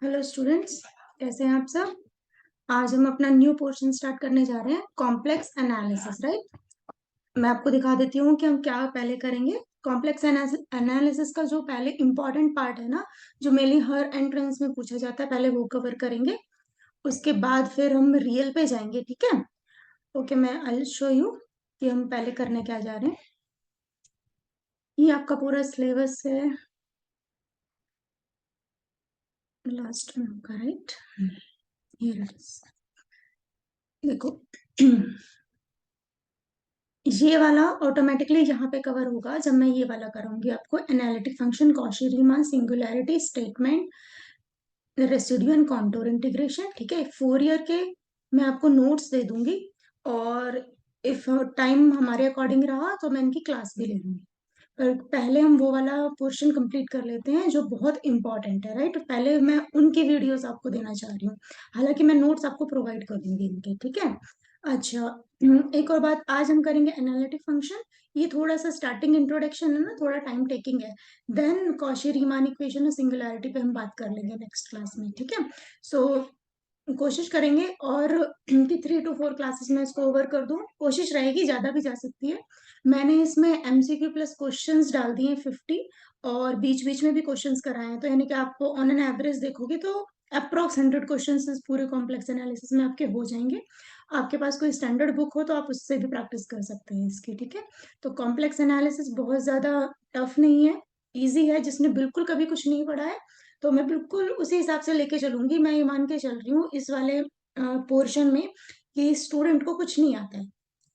Hello students, कैसे हैं आप सब। आज हम अपना न्यू पोर्शन स्टार्ट करने जा रहे हैं, कॉम्प्लेक्स एनालिसिस। राइट। मैं आपको दिखा देती हूँ कि हम क्या पहले करेंगे। कॉम्प्लेक्स एनालिसिस का जो पहले इंपॉर्टेंट पार्ट है ना, जो मेनली हर एंट्रेंस में पूछा जाता है, पहले वो कवर करेंगे। उसके बाद फिर हम रियल पे जाएंगे। ठीक है। ओके, मैं आई शो यू कि हम पहले करने क्या जा रहे हैं। ये आपका पूरा सिलेबस है लास्ट में होगा। राइट। ये देखो ये वाला ऑटोमेटिकली यहाँ पे कवर होगा जब मैं ये वाला करूंगी आपको, analytic function, Cauchy Riemann, singularity statement, residue and contour integration. ठीक है, 4 ईयर के मैं आपको नोट्स दे दूंगी, और इफ टाइम हमारे अकॉर्डिंग रहा तो मैं इनकी क्लास भी ले लूंगी। पर पहले हम वो वाला पोर्शन कंप्लीट कर लेते हैं जो बहुत इंपॉर्टेंट है। राइट। पहले मैं उनकी वीडियोस आपको देना चाह रही हूँ, हालांकि मैं नोट्स आपको प्रोवाइड कर दूंगी इनके। ठीक है। अच्छा, एक और बात, आज हम करेंगे एनालिटिक फंक्शन। ये थोड़ा सा स्टार्टिंग इंट्रोडक्शन है ना, थोड़ा टाइम टेकिंग है। देन कॉशी रीमान इक्वेशन और सिंगुलैरिटी पे हम बात कर लेंगे नेक्स्ट क्लास में। ठीक है। सो कोशिश करेंगे और कि 3 to 4 क्लासेस में इसको ओवर कर दूं। कोशिश रहेगी, ज्यादा भी जा सकती है। मैंने इसमें एमसीक्यू प्लस क्वेश्चंस डाल दिए 50, और बीच बीच में भी क्वेश्चंस कराए हैं, तो यानी कि आपको ऑन एन एवरेज देखोगे तो अप्रॉक्स 100 क्वेश्चंस इस पूरे कॉम्प्लेक्स एनालिसिस में आपके हो जाएंगे। आपके पास कोई स्टैंडर्ड बुक हो तो आप उससे भी प्रैक्टिस कर सकते हैं इसकी। ठीक है। तो कॉम्प्लेक्स एनालिसिस बहुत ज्यादा टफ नहीं है, इजी है। जिसने बिल्कुल कभी कुछ नहीं पढ़ा है तो मैं बिल्कुल उसी हिसाब से लेके चलूंगी। मैं ये मान के चल रही हूँ इस वाले पोर्शन में कि स्टूडेंट को कुछ नहीं आता है।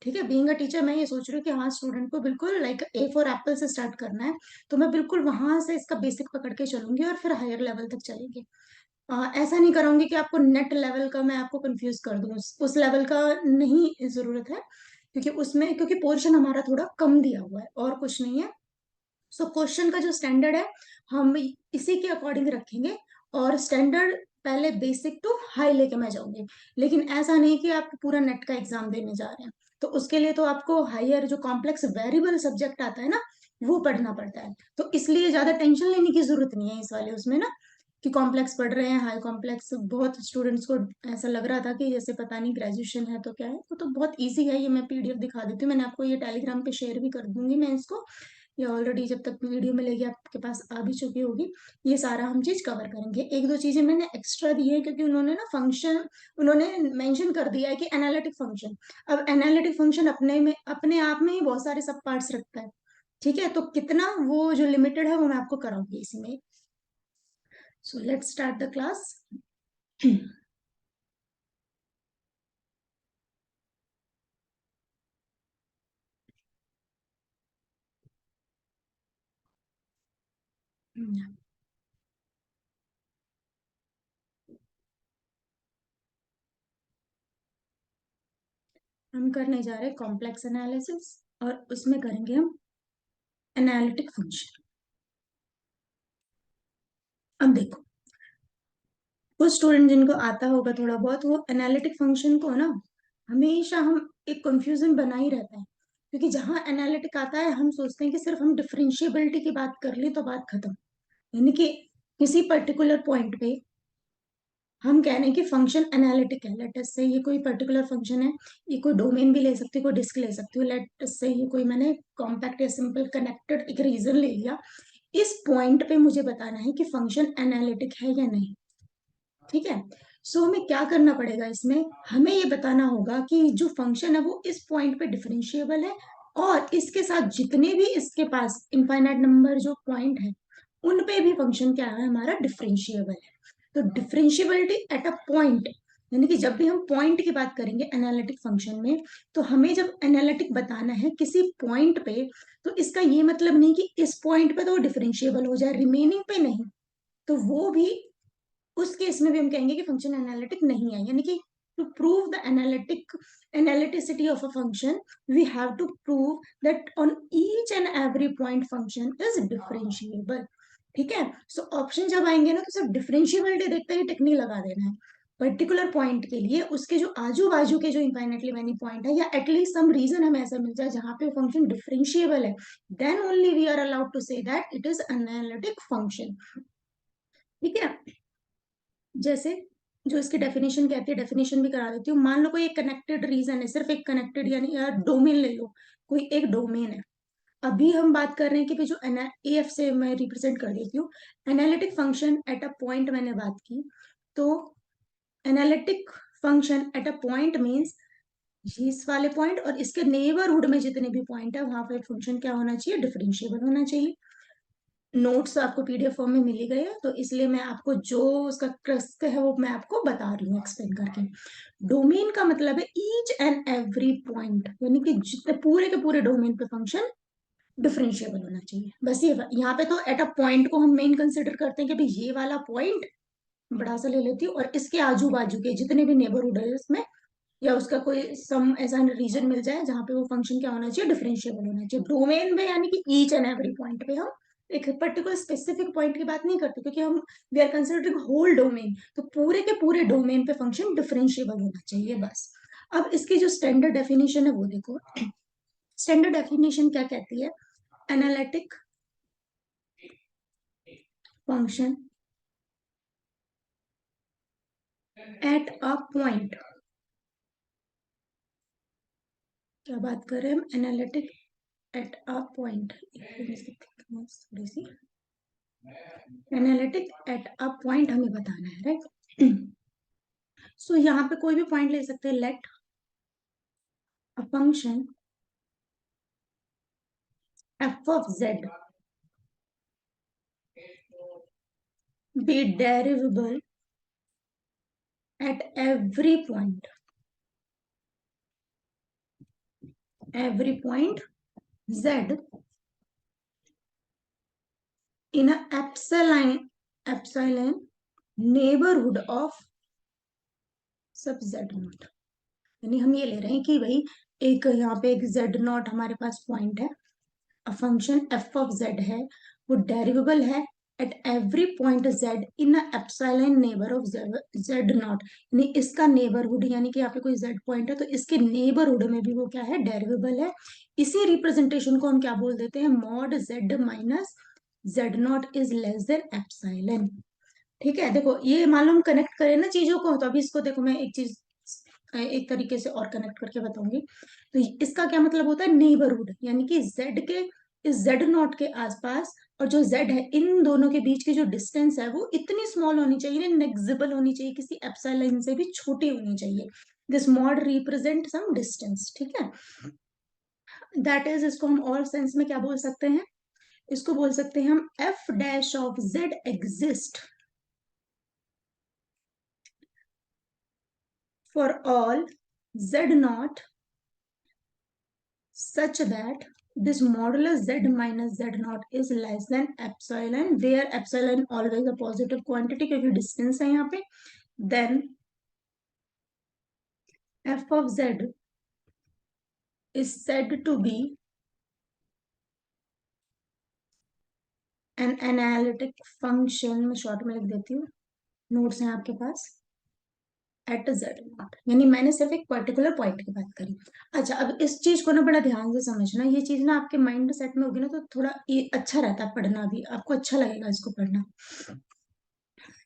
ठीक है, बीइंग अ टीचर मैं ये सोच रही हूँ कि हाँ, स्टूडेंट को बिल्कुल लाइक ए फॉर एप्पल से स्टार्ट करना है। तो मैं बिल्कुल वहां से इसका बेसिक पकड़ के चलूंगी और फिर हायर लेवल तक चलेंगे। ऐसा नहीं करूंगी कि आपको नेट लेवल का मैं आपको कंफ्यूज कर दूं, उस लेवल का नहीं जरूरत है। क्योंकि उसमें, क्योंकि पोर्शन हमारा थोड़ा कम दिया हुआ है और कुछ नहीं है। सो क्वेश्चन का जो स्टैंडर्ड है हम इसी के अकॉर्डिंग रखेंगे, और स्टैंडर्ड पहले बेसिक टू हाई लेके मैं जाऊंगी। लेकिन ऐसा नहीं कि आप पूरा नेट का एग्जाम देने जा रहे हैं, तो उसके लिए तो आपको हायर जो कॉम्प्लेक्स वेरिएबल सब्जेक्ट आता है ना, वो पढ़ना पड़ता है। तो इसलिए ज्यादा टेंशन लेने की जरूरत नहीं है इस वाले उसमें ना, कि कॉम्प्लेक्स पढ़ रहे हैं, हाई कॉम्प्लेक्स। बहुत स्टूडेंट्स को ऐसा लग रहा था कि जैसे पता नहीं ग्रेजुएशन है तो क्या है। तो बहुत इजी है। ये मैं पीडीएफ दिखा देती हूँ, मैंने आपको ये टेलीग्राम पे शेयर भी कर दूंगी मैं इसको। ये ऑलरेडी जब तक वीडियो मिलेगी आपके पास आ भी चुकी होगी। ये सारा हम चीज कवर करेंगे। एक दो चीजें मैंने एक्स्ट्रा दी है क्योंकि उन्होंने ना फंक्शन, उन्होंने मेंशन कर दिया है कि एनालिटिक फंक्शन। अब एनालिटिक फंक्शन अपने में, अपने आप में ही बहुत सारे सब पार्ट्स रखता है। ठीक है, तो कितना वो जो लिमिटेड है वो मैं आपको कराऊंगी इसी में। So let's start the class. हम करने जा रहे हैं कॉम्प्लेक्स एनालिसिस, और उसमें करेंगे हम एनालिटिक फंक्शन। अब देखो, कुछ स्टूडेंट जिनको आता होगा थोड़ा बहुत, वो एनालिटिक फंक्शन को ना हमेशा हम एक कंफ्यूजन बना ही रहता है। क्योंकि जहां एनालिटिक आता है हम सोचते हैं कि सिर्फ हम डिफरेंशिएबिलिटी की बात कर ली तो बात खत्म। यानी कि किसी पर्टिकुलर पॉइंट पे हम कह रहे हैं कि फंक्शन एनालिटिक है। लेट अस से ये कोई पर्टिकुलर फंक्शन है, ये कोई डोमेन भी ले सकती है, कोई डिस्क ले सकती हूँ। लेट अस से ये कोई मैंने कॉम्पैक्ट या सिंपल कनेक्टेड एक रीजन ले लिया। इस पॉइंट पे मुझे बताना है कि फंक्शन एनालिटिक है या नहीं। ठीक है। सो हमें क्या करना पड़ेगा इसमें, हमें ये बताना होगा कि जो फंक्शन है वो इस पॉइंट पे डिफरेंशिएबल है, और इसके साथ जितने भी इसके पास इनफाइनाइट नंबर जो पॉइंट है उन पे भी फंक्शन क्या है हमारा, डिफरेंशिएबल है। तो डिफरेंशिएबिलिटी एट अ पॉइंट, यानी कि जब भी हम पॉइंट की बात करेंगे एनालिटिक फंक्शन में, तो हमें जब एनालिटिक बताना है किसी पॉइंट पे, तो इसका ये मतलब नहीं कि इस पॉइंट पे तो डिफरेंशिएबल हो जाए, रिमेनिंग पे नहीं। तो वो भी, उस केस में भी हम कहेंगे कि फंक्शन एनालिटिक नहीं है। यानी कि to prove the analyticity of a function, we have to prove that on each and every point function is differentiable. ठीक है। सो ऑप्शन जब आएंगे ना, तो सिर्फ डिफरेंशिएबिलिटी देखते ही टिक नहीं लगा देना है। पर्टिकुलर पॉइंट के लिए उसके जो आजू बाजू के जो इनफाइनेटली मैनी पॉइंट है, या एटलीस्ट सम रीजन हमें ऐसा मिल जाए जहां पे फंक्शन डिफरेंशिएबल है, then only we are allowed to say that it is analytic function. ठीक है। जैसे जो इसकी डेफिनेशन कहती है, डेफिनेशन भी करा देती हूँ। मान लो कोई एक कनेक्टेड रीजन है, सिर्फ एक कनेक्टेड, यानी यार डोमेन ले लो, कोई एक डोमेन है। अभी हम बात कर रहे हैं कि भाई जो एफ से मैं रिप्रेजेंट कर देती हूँ, analytic function at a point मैंने बात की। तो analytic function at a point means इस वाले पॉइंट और इसके नेबरहुड में जितने भी पॉइंट है वहां पर फंक्शन क्या होना चाहिए, डिफरेंशिएबल होना चाहिए। नोट्स आपको पीडीएफ फॉर्म में मिल ही गए हैं, तो इसलिए मैं आपको जो उसका क्रस्ट है वो मैं आपको बता रही हूँ एक्सप्लेन करके। डोमेन का मतलब है ईच एंड एवरी पॉइंट, यानी कि जितने पूरे के पूरे डोमेन पे फंक्शन डिफरेंशिएबल होना चाहिए। बस ये यहाँ पे तो एट अ पॉइंट को हम मेन कंसिडर करते हैं कि भाई ये वाला पॉइंट बड़ा सा ले लेती हूँ और इसके आजू बाजू के जितने भी नेबरहुड है उसमें, या उसका कोई सम ऐसा रीजन मिल जाए जहां पे वो फंक्शन क्या होना चाहिए, डिफरेंशिएबल होना चाहिए डोमेन में, यानी कि ईच एंड एवरी पॉइंट पे हम एक पर्टिकुलर स्पेसिफिक पॉइंट की बात नहीं करते, क्योंकि हम we are considering whole domain, तो पूरे के पूरे डोमेन पे फंक्शन डिफरेंशिएबल होना चाहिए बस। अब इसकी जो स्टैंडर्ड डेफिनेशन है वो देखो। स्टैंडर्ड डेफिनेशन क्या कहती है, analytic function at a point, क्या बात कर रहे हैं हम, एनालिटिक एट अ पॉइंट, थोड़ी सी एनालिटिक एट अ पॉइंट हमें बताना है, राइट। सो यहाँ पे कोई भी पॉइंट ले सकते हैं, let a function f of z be derivable at every point z in epsilon neighbourhood of sub z naught. यानी हम ये ले रहे हैं कि भाई एक यहाँ पे एक जेड नॉट हमारे पास पॉइंट है, फंक्शन एफ ऑफ जेड है, वो डेरिवेबल है eight every point z in epsilon neighbour of Z naught, यानी इसका नेबरहुड, यानी कि यहाँ पे कोई जेड पॉइंट है तो इसके नेबरहुड में भी वो क्या है, डेरिवेबल है। इसी रिप्रेजेंटेशन को हम क्या बोल देते हैं, mod Z minus Z not is less than epsilon. ठीक है, देखो ये मालूम कनेक्ट करें ना चीजों को, तो अभी इसको देखो मैं एक चीज एक तरीके से और कनेक्ट करके बताऊंगी। तो इसका क्या मतलब होता है, नेबरहुड, यानी कि जेड के इस जेड नॉट के आसपास और जो जेड है, इन दोनों के बीच की जो डिस्टेंस है वो इतनी स्मॉल होनी चाहिए, नेग्जिबल होनी चाहिए, किसी एप्सिलॉन से भी छोटी होनी चाहिए। This mod represent some distance, ठीक है। दैट इज, इसको हम और सेंस में क्या बोल सकते हैं, इसको बोल सकते हैं हम F dash of Z exist for all z naught such that this modulus z minus z naught is less than epsilon, where epsilon always a positive quantity क्योंकि distance है यहाँ पे, then f of z is said to be an analytic function, मैं short में लिख देती हूँ, notes हैं आपके पास, एट जेड नॉट, यानी मैंने सिर्फ एक पर्टिकुलर पॉइंट की बात करी। अच्छा, अब इस चीज को ना बड़ा ध्यान से समझना, ये चीज ना आपके माइंड सेट में होगी ना तो थोड़ा ये अच्छा रहता है पढ़ना भी, आपको अच्छा लगेगा इसको पढ़ना।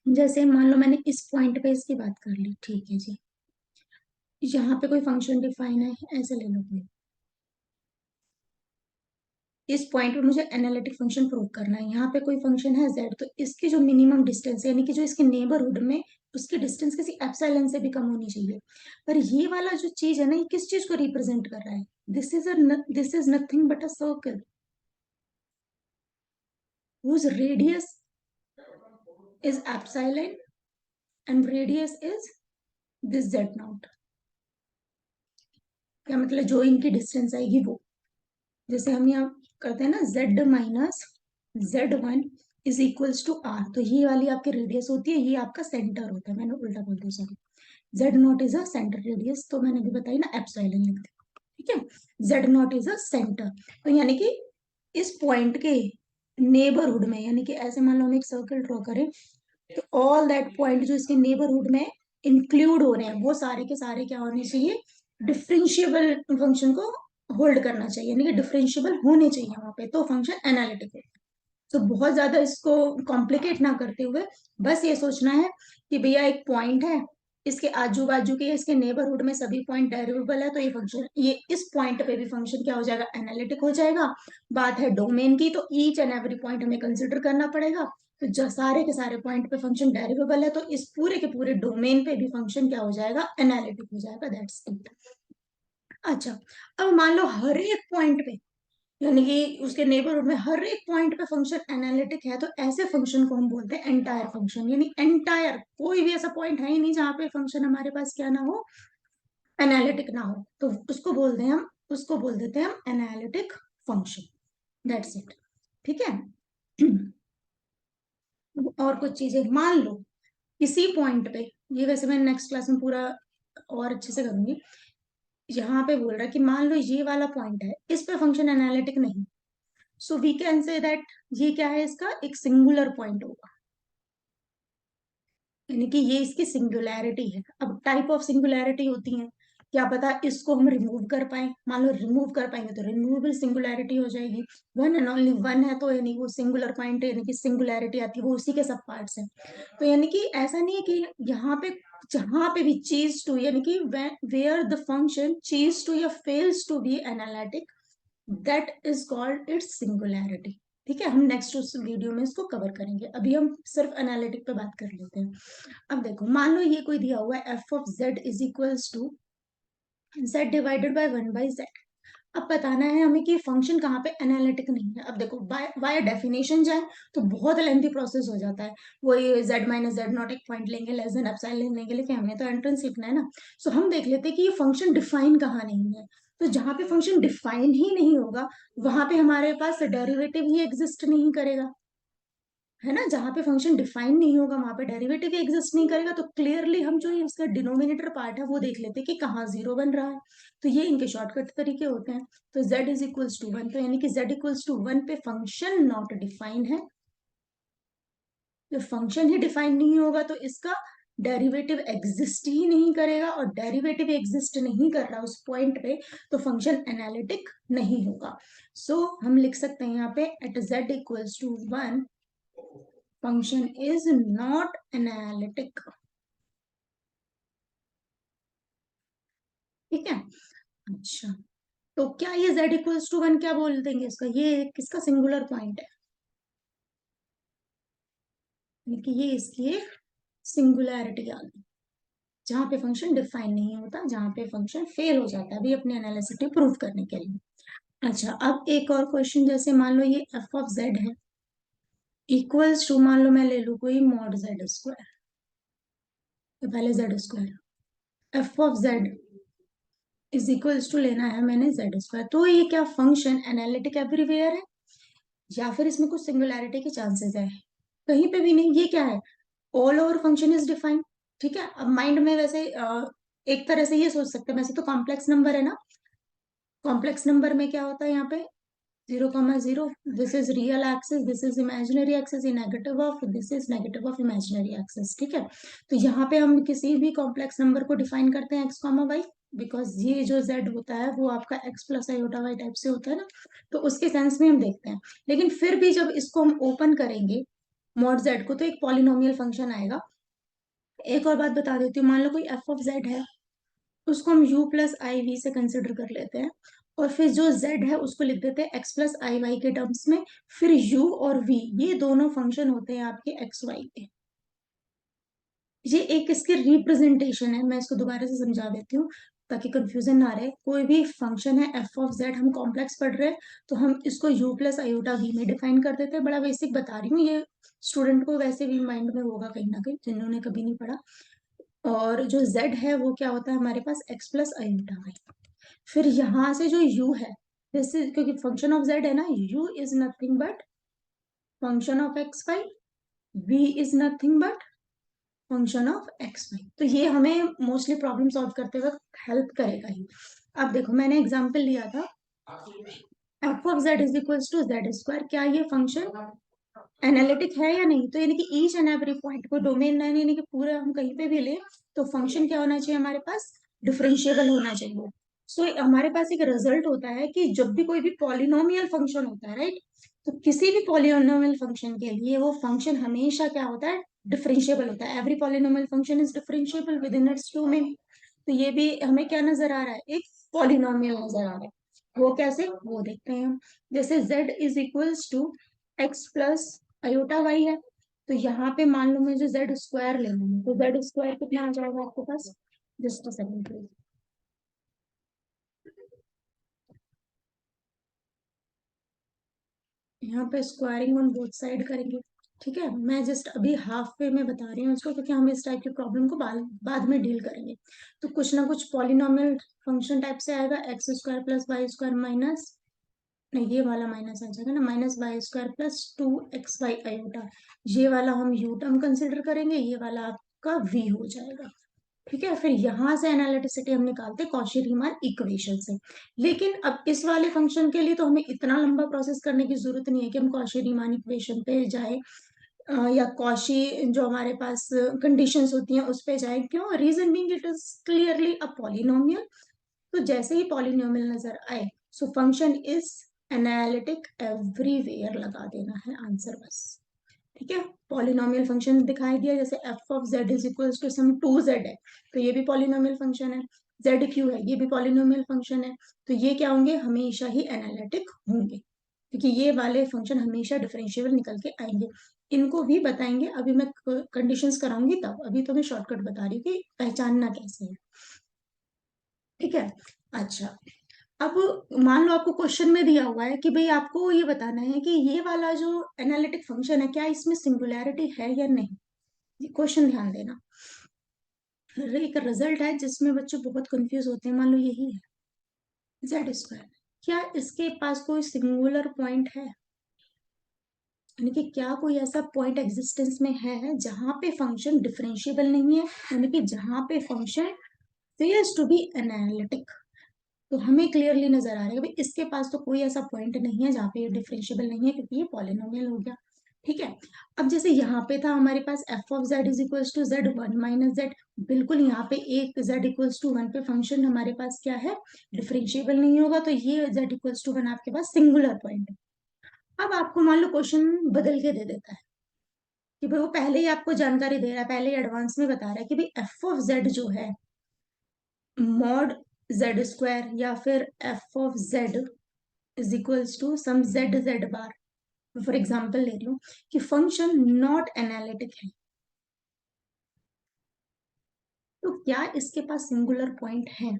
जैसे मान लो मैंने इस पॉइंट पे इसकी बात कर ली, ठीक है जी, यहाँ पे कोई फंक्शन डिफाइन है, ऐसे ले लो कोई, इस पॉइंट पे मुझे एनालिटिक फंक्शन प्रूव करना है, यहाँ पे कोई फंक्शन है z, तो इसकी जो मिनिमम डिस्टेंस है, यानी कि जो इसके नेबरहुड में उसकी डिस्टेंस किसी एप्सिलॉन से भी कम होनी चाहिए। पर ये वाला जो चीज है ना, ये किस चीज को रिप्रेजेंट कर रहा है, this is nothing but a circle whose radius is epsilon and radius is this z naught। क्या मतलब, जो इनकी डिस्टेंस आएगी वो, जैसे हम यहाँ करते हैं ना, z minus z1 is equals to r, तो ये वाली आपकी रेडियस होती है, ये आपका सेंटर होता है, मैंने उल्टा बोल दिया sorry, z not is a centre radius, तो मैंने भी बताई ना एप्सिलॉन लिख दिया, ठीक है, z not is a centre. तो यानी कि इस पॉइंट के नेबरहुड में, यानी कि ऐसे मान लो हम एक सर्कल ड्रॉ करें, तो ऑल दैट पॉइंट जो इसके नेबरहुड में इंक्लूड हो रहे हैं वो सारे के सारे क्या होने चाहिए, डिफरेंशिएबल फंक्शन को होल्ड करना चाहिए, यानी कि डिफरेंशिएबल होने चाहिए वहां पे, तो फंक्शन एनालिटिक है। तो बहुत ज्यादा इसको कॉम्प्लिकेट ना करते हुए बस ये सोचना है कि भैया एक पॉइंट है, इसके आजू बाजू के, इसके नेबरहुड में सभी पॉइंट डेरिवेबल है, तो ये फंक्शन, ये इस पॉइंट पे भी फंक्शन क्या हो जाएगा, एनालिटिक हो जाएगा। बात है डोमेन की, तो ईच एंड एवरी पॉइंट हमें कंसिडर करना पड़ेगा। तो जो सारे के सारे पॉइंट पे फंक्शन डेरिवेबल है, तो इस पूरे के पूरे डोमेन पे भी फंक्शन क्या हो जाएगा, एनालिटिक हो जाएगा। That's it. अच्छा, अब मान लो हर एक पॉइंट पे, यानी कि उसके नेबरहुड में हर एक पॉइंट पे फंक्शन एनालिटिक है, तो ऐसे फंक्शन को हम बोलते हैं एंटायर फंक्शन। यानी एंटायर कोई भी ऐसा पॉइंट है ही नहीं जहां पे फंक्शन हमारे पास क्या ना हो, एनालिटिक ना हो, तो उसको बोलते हैं हम, उसको बोल देते हैं हम एनालिटिक फंक्शन। That's it. ठीक है। और कुछ चीजें मान लो किसी पॉइंट पे, ये वैसे मैं नेक्स्ट क्लास में पूरा और अच्छे से करूंगी। यहाँ पे बोल रहा है कि मान लो ये वाला पॉइंट है, इस पे फंक्शन एनालिटिक नहीं, so we can say that ये क्या है, इसका एक सिंगुलर पॉइंट होगा, यानी कि ये इसकी सिंगुलैरिटी है। अब टाइप ऑफ सिंगुलैरिटी होती है, क्या पता इसको हम रिमूव कर पाए, मान लो रिमूव कर पाएंगे तो रिमूवेबल सिंगुलैरिटी हो जाएगी। वन एंड ओनली वन है तो यानी वो सिंगुलर पॉइंट, यानी कि सिंगुलैरिटी आती है, वो उसी के सब पार्ट्स हैं। तो यानी कि ऐसा नहीं है कि यहाँ पे, जहां पे भी चीज टू, यानी कि where the function ceases to या fails to be analytic, that is called its singularity. ठीक है, हम नेक्स्ट उस वीडियो में इसको कवर करेंगे, अभी हम सिर्फ एनालिटिक पे बात कर लेते हैं। अब देखो, मान लो ये कोई दिया हुआ है f of z is equals to z divided by one by z. अब बताना है हमें कि फंक्शन कहाँ पे एनालिटिक नहीं है। अब देखो, बाय डेफिनेशन जाए तो बहुत लेंथी प्रोसेस हो जाता है। वो ये जेड माइनस जेड नॉट एक पॉइंट लेंगे, लेस देन एप्सिलॉन लेंगे, लेकिन हमें तो एंट्रेंस लिखना है ना। सो हम देख लेते हैं कि ये फंक्शन डिफाइन कहाँ नहीं है। तो जहां पे फंक्शन डिफाइन ही नहीं होगा, वहां पे हमारे पास डेरिवेटिव ही एग्जिस्ट नहीं करेगा, है ना। जहां पे फंक्शन डिफाइन नहीं होगा वहां पे डेरिवेटिव एग्जिस्ट नहीं करेगा, तो क्लियरली हम जो इसका डिनोमिनेटर पार्ट है वो देख लेते हैं कि कहाँ जीरो बन रहा है। तो ये इनके शॉर्टकट तरीके होते हैं। तो z is equals to one, तो यानी कि z इक्वल्स टू वन पे फंक्शन नॉट डिफाइन है। जब फंक्शन ही डिफाइन नहीं होगा तो इसका डेरिवेटिव एग्जिस्ट ही नहीं करेगा, और डेरिवेटिव एग्जिस्ट नहीं कर रहा उस पॉइंट पे, तो फंक्शन एनालिटिक नहीं होगा। सो हम लिख सकते हैं यहाँ पे at z equals to one function is not analytic। ठीक है। अच्छा, तो क्या ये z इक्वल्स टू वन क्या बोल देंगे इसका, ये किसका सिंगुलर पॉइंट है, यानी कि ये इसकी एक सिंगुलैरिटी आ गई, जहां पे फंक्शन डिफाइन नहीं होता, जहां पे फंक्शन फेल हो जाता है अभी अपनी एनालिसिटी प्रूव करने के लिए। अच्छा, अब एक और क्वेश्चन, जैसे मान लो ये एफ ऑफ जेड है इक्वल्स टू, मान लो मैं ले लू कोई मॉड जेड स्क्वायर, तो पहले z square, f of z is equals to लेना है मैंने जेड स्क्वायर, तो ये क्या फंक्शन एनालिटिक एवरीवेयर है, या फिर इसमें कुछ सिंगुलैरिटी के चांसेस है, कहीं पे भी नहीं। ये क्या है, all over function is defined. ठीक है, अब माइंड में वैसे एक तरह से ये सोच सकते हैं, वैसे तो कॉम्प्लेक्स नंबर है ना, कॉम्प्लेक्स नंबर में क्या होता है यहाँ पे, 0,0, this is real axis, this is imaginary axis, ये negative of, this is negative of imaginary axis. ठीक है, तो यहाँ पे हम किसी भी कॉम्प्लेक्स नंबर को डिफाइन करते हैं एक्स कॉमा वाई, बिकॉज ये जो z होता है वो आपका x plus iota y type से होता है ना, तो उसके सेंस में हम देखते हैं। लेकिन फिर भी जब इसको हम ओपन करेंगे मॉड z को, तो एक पॉलिनोमियल फंक्शन आएगा। एक और बात बता देती हूँ, मान लो कोई f ऑफ z है, उसको हम u प्लस आई वी से कंसिडर कर लेते हैं, और फिर जो z है उसको लिख देते हैं x प्लस आई वाई के टर्म्स में। फिर u और v ये दोनों फंक्शन होते हैं आपके एक्स वाई के। ये एक इसकी रिप्रेजेंटेशन है, मैं इसको दोबारा से समझा देती हूँ ताकि कंफ्यूजन ना रहे। कोई भी फंक्शन है एफ ऑफ जेड, हम कॉम्प्लेक्स पढ़ रहे हैं, तो हम इसको u प्लस आयोटा वी में डिफाइन कर देते हैं। बड़ा बेसिक बता रही हूँ, ये स्टूडेंट को वैसे भी माइंड में होगा कहीं ना कहीं, जिन्होंने कभी नहीं पढ़ा। और जो z है वो क्या होता है हमारे पास, x प्लस आयोटा वाई। फिर यहाँ से जो u है, जैसे क्योंकि फंक्शन ऑफ z है ना, u is nothing but function of x y, v is nothing but function of x y. तो ये हमें मोस्टली प्रॉब्लम सॉल्व करते वक्त हेल्प करेगा ही। अब देखो, मैंने एग्जांपल लिया था f of z is equals to z square, क्या ये फंक्शन एनालिटिक है या नहीं। तो यानी कि ईच एंड एवरी पॉइंट को डोमेन लाइन, यानी कि पूरा हम कहीं पे भी ले, तो फंक्शन क्या होना चाहिए हमारे पास, डिफरेंशिएबल होना चाहिए। सो हमारे पास एक रिजल्ट होता है कि जब भी कोई भी पॉलिनोमियल फंक्शन होता है, राइट, तो किसी भी पॉलिनोमियल फंक्शन के लिए वो फंक्शन हमेशा क्या होता है, डिफरेंशिएबल होता है। Every polynomial function is differentiable with in its domain. तो ये भी हमें क्या नजर आ रहा है, एक पॉलिनोमियल नजर आ रहा है। वो कैसे, वो देखते हैं हम। जैसे z is equals to x plus iota y है, तो यहाँ पे मान लो मुझे जेड स्क्वायर लेना है, तो जेड स्क्वायर कितना आ जाएगा आपके पास, जस्ट अ सेकंड प्लीज। यहाँ पे स्क्वायरिंग ऑन बोथ साइड करेंगे। ठीक है, मैं जस्ट अभी हाफ वे में बता रही हूँ इसको, क्योंकि हम इस टाइप की प्रॉब्लम को बाद में डील करेंगे। तो कुछ ना कुछ पॉलिनोमियल फंक्शन टाइप से आएगा, x square plus y square minus, नहीं ये वाला माइनस आ जाएगा ना, minus y square plus 2xy iota. ये वाला हम यू टर्म कंसिडर करेंगे, ये वाला आपका वी हो जाएगा। ठीक है, फिर यहां से एनालिटिसिटी हम निकालते हैं कॉशी रीमान इक्वेशन से। लेकिन अब इस वाले फंक्शन के लिए तो हमें इतना लंबा प्रोसेस करने की जरूरत नहीं है कि हम कॉशी रीमान इक्वेशन पे जाए, या कॉशी जो हमारे पास कंडीशंस होती हैं उस पे जाए। क्यों, reason being it is clearly a polynomial. तो जैसे ही पॉलिनोमियल नजर आए, so function is analytic everywhere लगा देना है आंसर बस। ठीक है, पॉलिनोमियल फंक्शन दिखाई दिया, जैसे f of z is equal to some 2z है, तो ये भी पॉलिनोमियल फंक्शन है। जेड क्यू है, ये भी पॉलिनोमियल फंक्शन है। तो ये क्या होंगे, हमेशा ही एनालिटिक होंगे, क्योंकि ये वाले फंक्शन हमेशा डिफरेंशिएबल निकल के आएंगे। इनको भी बताएंगे, अभी मैं कंडीशंस कराऊंगी तब, अभी तो मैं शॉर्टकट बता रही हूँ कि पहचानना कैसे है। ठीक है, अच्छा। अब मान लो आपको क्वेश्चन में दिया हुआ है कि भाई आपको ये बताना है कि ये वाला जो एनालिटिक फंक्शन है, क्या इसमें सिंगुलैरिटी है या नहीं। ये क्वेश्चन ध्यान देना। एक रिजल्ट है जिसमें बच्चे बहुत कंफ्यूज होते हैं, मान लो यही है जेड स्क्वायर, क्या इसके पास कोई सिंगुलर पॉइंट है, यानी कि क्या कोई ऐसा पॉइंट एग्जिस्टेंस में है जहां पे फंक्शन डिफरेंशिएबल नहीं है, यानी कि जहां पे function fails to be analytic. तो हमें क्लियरली नजर आ रहा है भाई इसके पास तो कोई ऐसा पॉइंट नहीं है जहाँ पे ये डिफरेंशिएबल नहीं है, क्योंकि ये पॉलिनोमियल हो गया। ठीक है, अब जैसे यहाँ पे था हमारे पास f of z is equals to z one minus z, बिल्कुल यहाँ पे एक जेड इक्वल्स टू वन पे फंक्शन हमारे पास क्या है, डिफरेंशिएबल नहीं होगा, तो ये जेड इक्वल्स टू वन आपके पास सिंगुलर पॉइंट है। अब आपको मान लो क्वेश्चन बदल के दे देता है कि भाई वो पहले ही आपको जानकारी दे रहा है, पहले ही एडवांस में बता रहा है कि भाई एफ ऑफ जेड जो है मॉड जेड स्क्वायर, या फिर f of z is equals to some z z bar. For example ले रही हूँ कि फंक्शन नॉट एनालिटिक है, तो क्या इसके पास सिंगुलर पॉइंट है।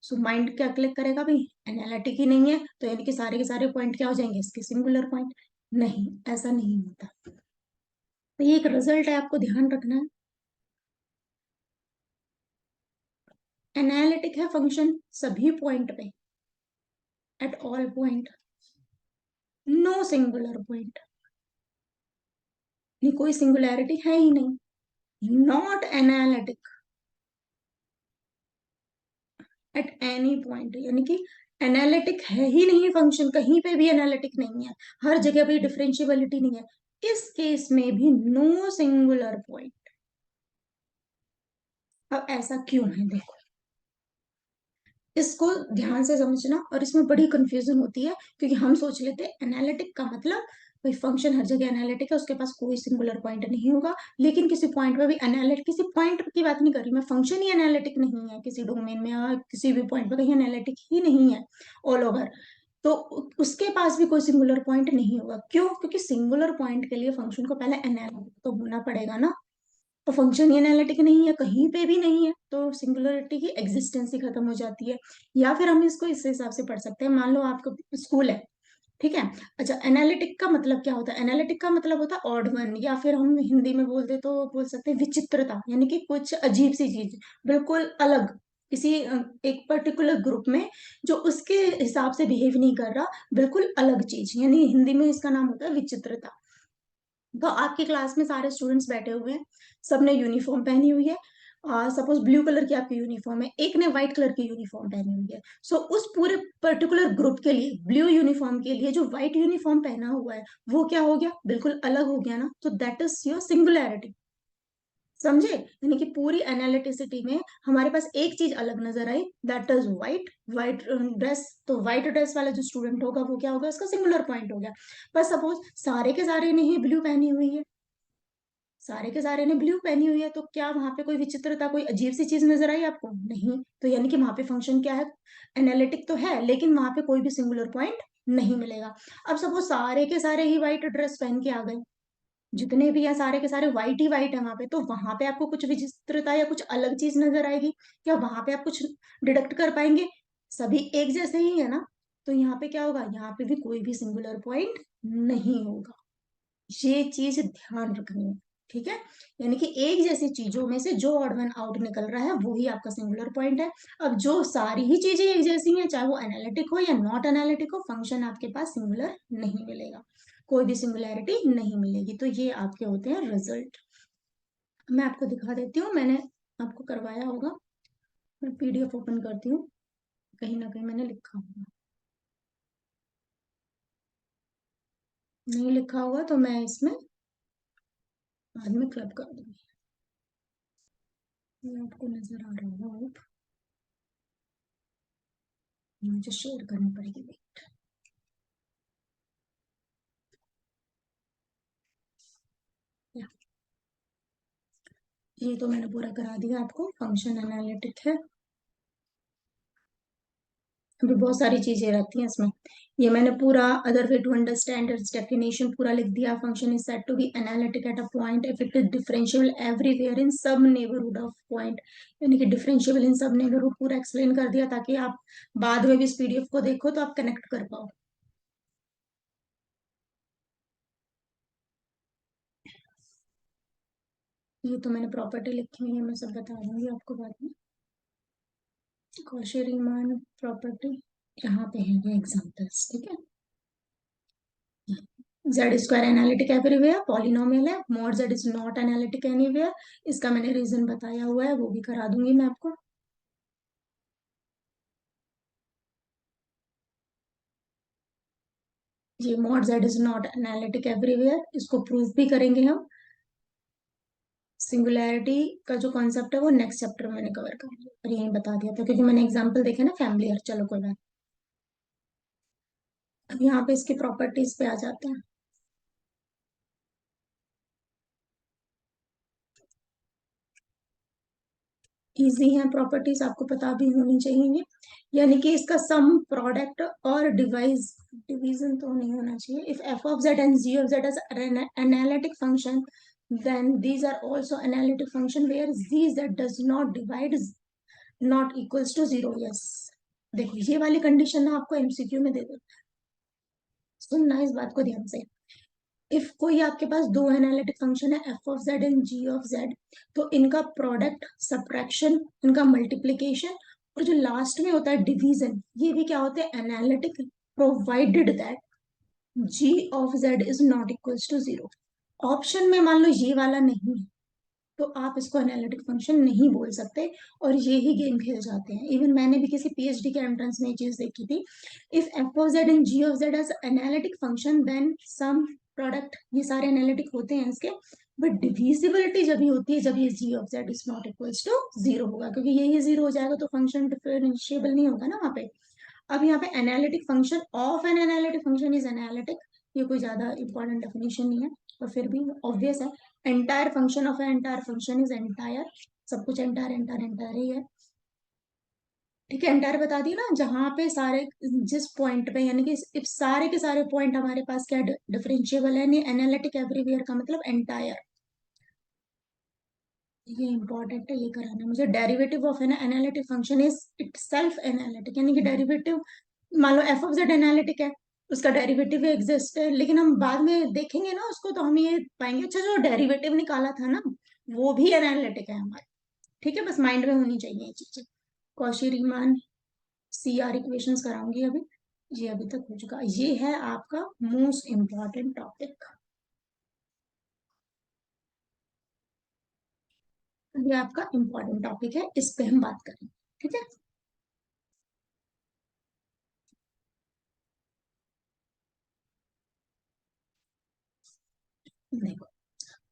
सो माइंड क्या क्लिक करेगा, भाई एनालिटिक ही नहीं है, तो यानी कि सारे के सारे पॉइंट क्या हो जाएंगे, इसके सिंगुलर पॉइंट। नहीं, ऐसा नहीं होता। तो ये एक रिजल्ट है, आपको ध्यान रखना है। एनालिटिक है फंक्शन सभी पॉइंट पे, at all point, no singular point, ये कोई सिंगुलैरिटी है ही नहीं। Not analytic at any point, यानी कि एनालिटिक है ही नहीं फंक्शन, कहीं पे भी एनालिटिक नहीं है, हर जगह पे डिफरेंशियबिलिटी नहीं है। इस केस में भी नो सिंगुलर पॉइंट। अब ऐसा क्यों है, देखो इसको ध्यान से समझना, और इसमें बड़ी कंफ्यूजन होती है, क्योंकि हम सोच लेते हैं एनालिटिक का मतलब भाई फंक्शन हर जगह एनालिटिक है, उसके पास कोई सिंगुलर पॉइंट नहीं होगा। लेकिन किसी पॉइंट पे भी एनालिटिक, किसी पॉइंट की बात नहीं कर रही मैं, फंक्शन ही एनालिटिक नहीं है किसी डोमेन में, या किसी भी पॉइंट पे कहीं एनालिटिक ही नहीं है ऑल ओवर, तो उसके पास भी कोई सिंगुलर पॉइंट नहीं होगा। क्यों, क्योंकि सिंगुलर पॉइंट के लिए फंक्शन को पहले एनालिटिक तो होना पड़ेगा ना, तो फंक्शन ही एनालिटिक नहीं है, कहीं पे भी नहीं है, तो सिंगुलरिटी की एग्जिस्टेंस ही खत्म हो जाती है। या फिर हम इसको इस हिसाब से पढ़ सकते हैं, मान लो आपका स्कूल है, ठीक है। अच्छा, एनालिटिक का मतलब क्या होता है, एनालिटिक का मतलब होता है ऑड वन, या फिर हम हिंदी में बोलते तो बोल सकते हैं विचित्रता, यानी कि कुछ अजीब सी चीज, बिल्कुल अलग, किसी एक पर्टिकुलर ग्रुप में जो उसके हिसाब से बिहेव नहीं कर रहा, बिल्कुल अलग चीज, यानी हिंदी में इसका नाम होता है विचित्रता। तो आपकी क्लास में सारे स्टूडेंट्स बैठे हुए हैं, सबने यूनिफॉर्म पहनी हुई है, सपोज ब्लू कलर की आपकी यूनिफॉर्म है, एक ने व्हाइट कलर की यूनिफॉर्म पहनी हुई है। सो उस पूरे पर्टिकुलर ग्रुप के लिए ब्लू यूनिफॉर्म के लिए जो व्हाइट यूनिफॉर्म पहना हुआ है वो क्या हो गया, बिल्कुल अलग हो गया ना, तो दैट इज योर सिंगुलैरिटी। समझे? यानी कि पूरी एनालिटिसिटी में हमारे पास एक चीज अलग नजर आई, that is white. White dress, तो व्हाइट ड्रेस वाला जो स्टूडेंट होगा वो क्या होगा, उसका सिंगुलर पॉइंट हो गया। पर सपोज सारे के सारे ने ही ब्लू पहनी हुई है, सारे के सारे ने ब्लू पहनी हुई है, तो क्या वहां पे कोई विचित्रता, कोई अजीब सी चीज नजर आई आपको? नहीं। तो यानी कि वहां पे फंक्शन क्या है, एनालिटिक तो है, लेकिन वहां पे कोई भी सिंगुलर पॉइंट नहीं मिलेगा। अब सपोज सारे के सारे ही व्हाइट ड्रेस पहन के आ गए, जितने भी हैं सारे के सारे व्हाइट ही व्हाइट है वहां पे, तो वहां पे आपको कुछ विचित्रता या कुछ अलग चीज नजर आएगी क्या? वहां पे आप कुछ डिडक्ट कर पाएंगे? सभी एक जैसे ही है ना, तो यहाँ पे क्या होगा, यहाँ पे भी कोई भी सिंगुलर पॉइंट नहीं होगा। ये चीज ध्यान रखनी है, ठीक है? यानी कि एक जैसी चीजों में से जो ऑड वन आउट निकल रहा है वो ही आपका सिंगुलर पॉइंट है। अब जो सारी ही चीजें एक जैसी हैं, चाहे वो एनालिटिक हो या नॉट एनालिटिक हो, फंक्शन आपके पास सिंगुलर नहीं मिलेगा, कोई भी सिंगुलैरिटी नहीं मिलेगी। तो ये आपके होते हैं रिजल्ट। मैं आपको दिखा देती हूँ, मैंने आपको करवाया होगा। मैं पीडीएफ ओपन करती हूँ, कहीं ना कहीं मैंने लिखा होगा। नहीं लिखा होगा तो मैं इसमें बाद में क्लब कर दूंगी। ये आपको नजर आ रहा होगा अब, मुझे शेयर करनी पड़ेगी। ये तो मैंने पूरा करा दिया आपको, फंक्शन एनालिटिक है। अभी बहुत सारी चीजें रहती हैं इसमें। ये मैंने पूरा other way to understand its definition पूरा लिख दिया। Function is said to be analytic at a point if it is differential everywhere in sub neighbourhood of point. यानी कि डिफरेंशियल इन सब नेबरहुड पूरा एक्सप्लेन कर दिया, ताकि आप बाद में भी इस पीडीएफ को देखो तो आप कनेक्ट कर पाओ। ये तो मैंने प्रॉपर्टी लिखी हुई है, मैं सब बता दूंगी आपको बाद में। कौशी रीमान प्रॉपर्टी, यहाँ पे है ये एग्जाम्पल्स, ठीक है? Z square analytic everywhere polynomial है, mod z is not analytic anywhere. इसका मैंने रीजन बताया हुआ है, वो भी करा दूंगी मैं आपको। ये mod z is not analytic everywhere, इसको प्रूव भी करेंगे हम। सिंगुलैरिटी का जो कॉन्सेप्ट है वो नेक्स्ट चैप्टर में मैंने कवर कर लिया और यही बता दिया था, क्योंकि मैंने एग्जांपल देखे ना फैमिलियर। चलो कोई बात। अब यहाँ पे इसकी प्रॉपर्टीज पे आ जाते हैं। इजी है प्रॉपर्टीज, आपको पता भी होनी चाहिए। यानी कि इसका सम प्रोडक्ट और डिवाइस डिवीजन तो नहीं होना चाहिए। If f of z and g of z is an analytic function, then these are also analytic function where z z does not divide not equals to zero। yes, देखो ये वाली condition ना आपको MCQ में दे दो, सुनना इस बात को ध्यान से। इफ कोई आपके पास दो एनालिटिक फंक्शन है, f of z and g of z, तो इनका प्रोडक्ट, सब्ट्रैक्शन, इनका मल्टीप्लीकेशन और जो लास्ट में होता है डिवीजन, ये भी क्या होते हैं, analytic, provided that g of z is not equals to zero. Option में मान लो ये वाला नहीं है, तो आप इसको एनालिटिक फंक्शन नहीं बोल सकते, और ये ही गेम खेल जाते हैं। इवन मैंने भी किसी पीएचडी के एंट्रेंस में ये चीज देखी थी। If f of z and g of z as analytic function, then sum product, ये सारे एनालिटिक होते हैं इसके। बट डिविजिबिलिटी जब ही होती है जब ये g of z is not equals to zero होगा, क्योंकि यही जीरो हो जाएगा तो फंक्शन डिफरेंशिएबल नहीं होगा ना वहां पे। अब यहाँ पे analytic function of an analytic function is analytic, ये कोई ज्यादा इंपॉर्टेंट डेफिनेशन नहीं है, और फिर भी ऑब्वियस है। Entire function of entire function is entire, सब कुछ एंटायर एंटायर एंटायर ही है, ठीक है? एंटायर बता दिया ना, जहां पे सारे, जिस पॉइंट पे, यानी कि इफ सारे के सारे पॉइंट हमारे पास क्या डिफरेंशिएबल है, नहीं एनालिटिक एवरीवेयर का मतलब एंटायर। ये इंपॉर्टेंट है, ये कराना मुझे। Derivative of an analytic function is itself analytic, यानी कि डेरिवेटिव, मान लो एफ ऑफ जेड एनालिटिक है, उसका डेरिवेटिव एग्जिस्ट है, लेकिन हम बाद में देखेंगे ना उसको, तो हम ये पाएंगे अच्छा जो डेरिवेटिव निकाला था ना वो भी एनालिटिक है हमारे। ठीक है, बस माइंड में होनी चाहिए ये चीजें। Cauchy Riemann C R equations कराऊंगी अभी। ये अभी तक हो चुका, ये है आपका मोस्ट इम्पॉर्टेंट टॉपिक। ये आपका इम्पोर्टेंट टॉपिक है, इस पे हम बात करेंगे, ठीक है? देखो,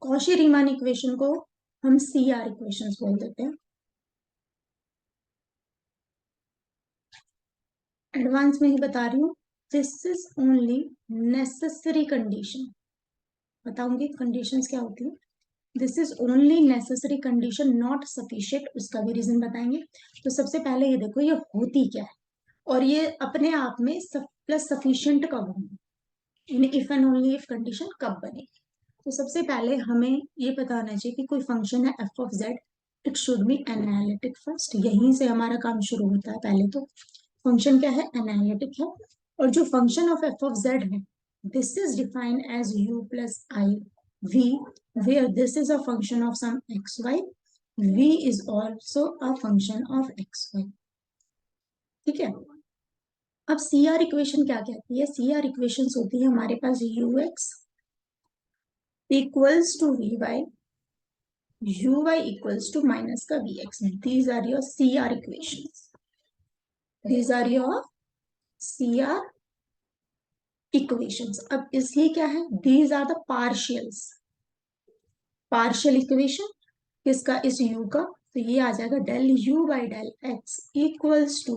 कौशी रीमान इक्वेशन को हम CR इक्वेशंस बोल देते हैं। एडवांस में ही बता रही हूँ, this is only necessary condition. बताऊंगी कंडीशंस क्या होती है। This is only necessary condition not sufficient, उसका भी रीजन बताएंगे। तो सबसे पहले ये देखो ये होती क्या है, और ये अपने आप में प्लस सफिशिएंट कब होंगी, यानी if and only if condition कब बनेगी। तो सबसे पहले हमें ये बताना चाहिए कि कोई फंक्शन है f of Z, it should be analytic first. यहीं से हमारा काम शुरू होता है। पहले तो फंक्शन क्या है, एनालिटिक है। और जो function of f of z है, this is defined as u plus i v, where this is a function of some xy, v is also a function of xy। ठीक है। अब सी आर इक्वेशन क्या कहती है, सी आर इक्वेशन होती है हमारे पास u x equals to v y, u y equals to minus का v x. These are your C R equation, these are your C R equations. अब इसलिए क्या है, these are the partials, partial equation किसका, इस u का। तो ये आ जाएगा del u by del x equals to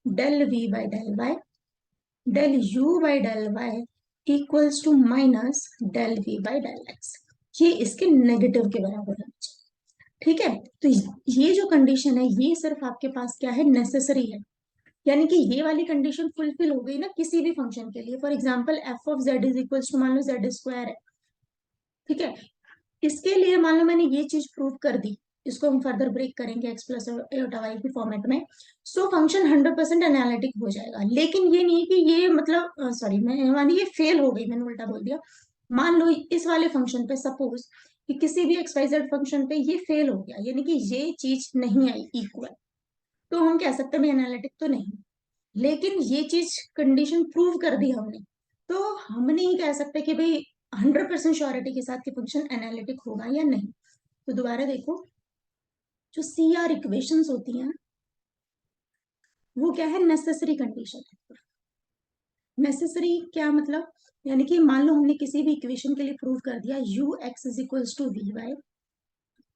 del v by del y, del u by del y equals to minus del v by del x. ये इसके negative के बराबर है। ठीक है। तो ये जो कंडीशन है ये सिर्फ आपके पास क्या है, नेसेसरी है। यानी कि ये वाली कंडीशन फुलफिल हो गई ना किसी भी फंक्शन के लिए। For example f of z is equals to, मान लो जेड स्क्वायर है, ठीक है। इसके लिए मान लो मैंने ये चीज प्रूव कर दी, इसको हम फर्दर ब्रेक करेंगे एक्स प्लस एटा वाई के फॉर्मेट में। सो फंक्शन 100% एनालिटिक हो जाएगा। लेकिन ये नहीं कि ये मतलब सॉरी मैं मानी ये फेल हो गई, मैंने उल्टा बोल दिया। मान लो इस वाले फंक्शन पे सपोज कि किसी भी एक्स वाई जेड फंक्शन पे ये फेल हो गया, यानी कि ये चीज नहीं आई इक्वल, तो हम कह सकते हैं एनालिटिक तो नहीं। लेकिन ये चीज कंडीशन प्रूव कर दी हमने, तो हम नहीं कह सकते कि भाई 100% श्योरिटी के साथ कि फंक्शन एनालिटिक होगा या नहीं। तो दोबारा देखो, जो सी आर इक्वेशंस होती हैं वो क्या है, नेसेसरी कंडीशन है। नेसेसरी क्या मतलब, यानी कि मान लो हमने किसी भी इक्वेशन के लिए प्रूव कर दिया u x is equals to v y,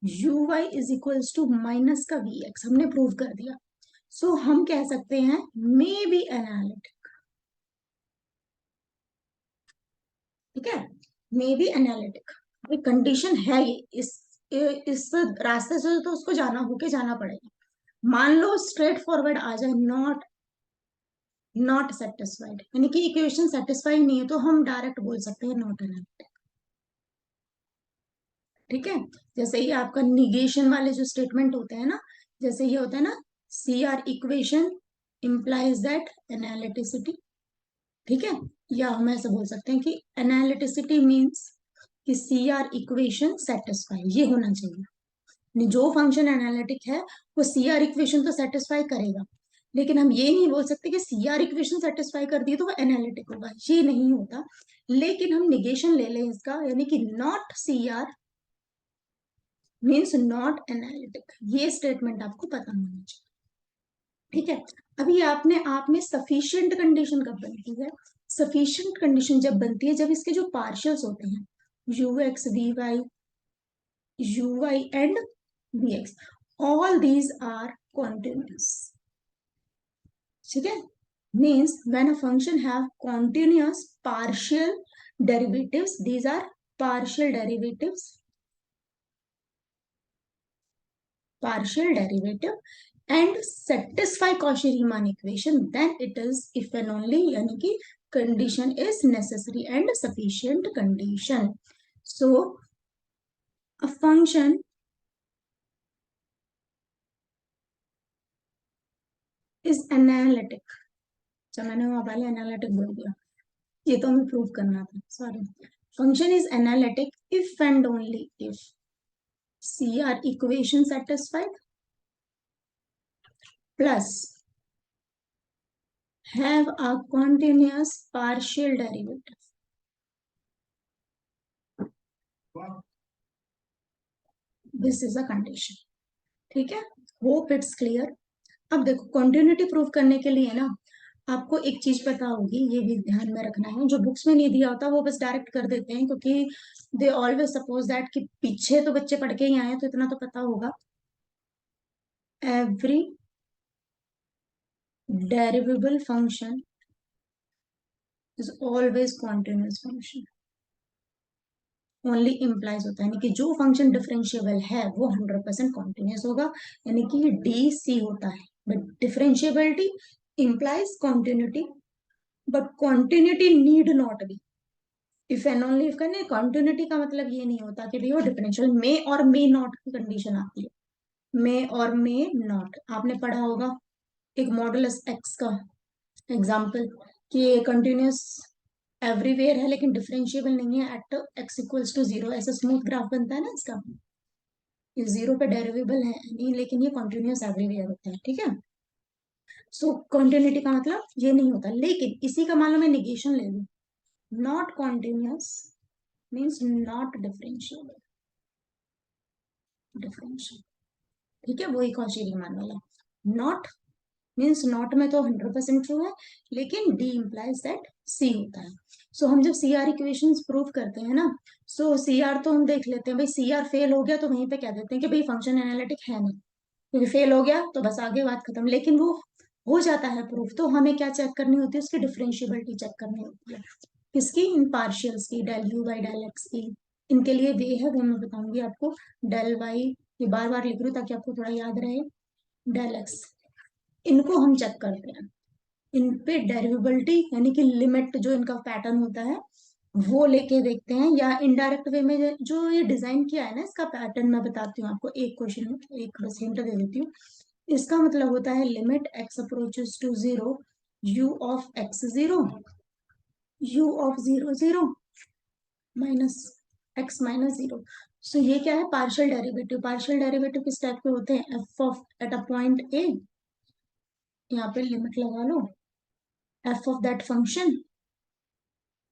u y is equals to minus का वी एक्स, हमने प्रूव कर दिया। सो हम कह सकते हैं मे बी एनालिटिक। ठीक है, मे बी एनालिटिक कंडीशन है ये, इस रास्ते से तो उसको जाना होके जाना पड़ेगा। मान लो स्ट्रेट फॉरवर्ड आ जाए नॉट सेटिस्फाइड, यानी कि इक्वेशन सेटिस्फाई नहीं है, तो हम डायरेक्ट बोल सकते हैं नॉट एनालिटिक। ठीक है। जैसे ये आपका निगेशन वाले जो स्टेटमेंट होते हैं ना, जैसे ये होता है ना, C R equation implies that analyticity. ठीक है। या हम ऐसे बोल सकते हैं कि एनालिटिसिटी मीन्स कि सी आर इक्वेशन सेटिस्फाई, ये होना चाहिए। जो फंक्शन एनालिटिक है वो सी आर इक्वेशन तो सेटिस्फाई करेगा, लेकिन हम ये नहीं बोल सकते कि सी आर इक्वेशन सेटिस्फाई कर दी तो वो एनालिटिक होगा, ये नहीं होता। लेकिन हम निगेशन ले लें इसका, यानी कि not C R means not analytic, ये स्टेटमेंट आपको पता होना चाहिए। ठीक है। अभी आपने आप में सफिशियंट कंडीशन कब बनती है, सफिशियंट कंडीशन जब बनती है जब इसके जो पार्शियल्स होते हैं u x v y, u y and v x, all these are continuous। ठीक है। means when a function have continuous partial derivatives, these are partial derivatives, partial derivative and satisfy Cauchy-Riemann equation, then it is if and only, यानी कि condition is necessary and sufficient condition। So a function is analytic, अच्छा मैंने वहां पहले analytic बोल दिया, ये तो हमें प्रूव करना था, sorry. Function is analytic if and only if C R equation satisfied plus have a continuous partial derivative. This is a condition. ठीक है, होप इट्स क्लियर। अब देखो कॉन्टिन्यूटी प्रूव करने के लिए ना आपको एक चीज पता होगी, ये भी ध्यान में रखना है, जो बुक्स में नहीं दिया होता वो बस डायरेक्ट कर देते हैं, क्योंकि दे ऑलवेज सपोज दैट कि पीछे तो बच्चे पढ़ के ही आए हैं, तो इतना तो पता होगा। Every derivable function is always continuous function. Only implies होता है, यानी कि जो फंक्शन डिफरेंशिएबल है वो 100% कॉन्टिन्यूस होगा, यानी कि डी सी होता है। But differentiability implies continuity, but continuity need not be। If and only if करने कॉन्टिन्यूटी का मतलब ये नहीं होता कि भाई वो डिफरेंशियल में और मे नॉट की कंडीशन आती है। मे और मे नॉट आपने पढ़ा होगा, एक मॉडुलस एक्स का एग्जाम्पल, कि ये कंटिन्यूस एवरीवेयर है लेकिन डिफरेंशिएबल नहीं है at x equals to zero, ऐसा स्मूथ ग्राफ बनता है ना इसका। ये जीरो पे डेरिवेबल है नहीं, लेकिन ये कॉन्टिन्यूस एवरीवेयर होता है, ठीक है। सो कॉन्टिन्यूटी का मतलब ये नहीं होता, लेकिन इसी का मान लो मैं निगेशन ले लूं, not continuous means not differentiable, differential, ठीक है, वही कौशी रीमान वाला। नॉट मीन्स नॉट में तो 100% ट्रू है, लेकिन डी इम्प्लाइज दैट सी होता है। सो हम जब सी आर इक्वेशंस प्रूव करते हैं ना, सो सी आर तो हम देख लेते हैं, भाई सी आर फेल हो गया तो वहीं पे कह देते हैं कि भाई फंक्शन एनालिटिक है नहीं, क्योंकि फेल हो गया तो बस आगे बात खत्म। लेकिन वो हो जाता है प्रूफ, तो हमें क्या चेक करनी होती है, उसकी डिफरेंशिएबिलिटी चेक करनी होती है। किसकी? इन पार्शियल्स की, del u by del x की। इनके लिए वे है, वो मैं बताऊंगी आपको। डेल वाई, ये बार बार लिख रही हूँ ताकि आपको थोड़ा याद रहे। डेल एक्स, इनको हम चेक करते हैं। इन पे डेरिवेबिलिटी यानी कि लिमिट जो इनका पैटर्न होता है वो लेके देखते हैं, या इनडायरेक्ट वे में जो ये डिजाइन किया है ना, इसका पैटर्न मैं बताती हूँ आपको एक क्वेश्चन में, एक बस हिंट दे देती हूँ। इसका मतलब होता है limit x approaches to zero, u of x zero, u of zero zero minus x minus zero. So ये क्या है? Partial derivative. पार्शियल डेरिवेटिव किस टाइप के होते हैं? F of at a point a, यहाँ पे लिमिट लगा लो, एफ ऑफ दैट फंक्शन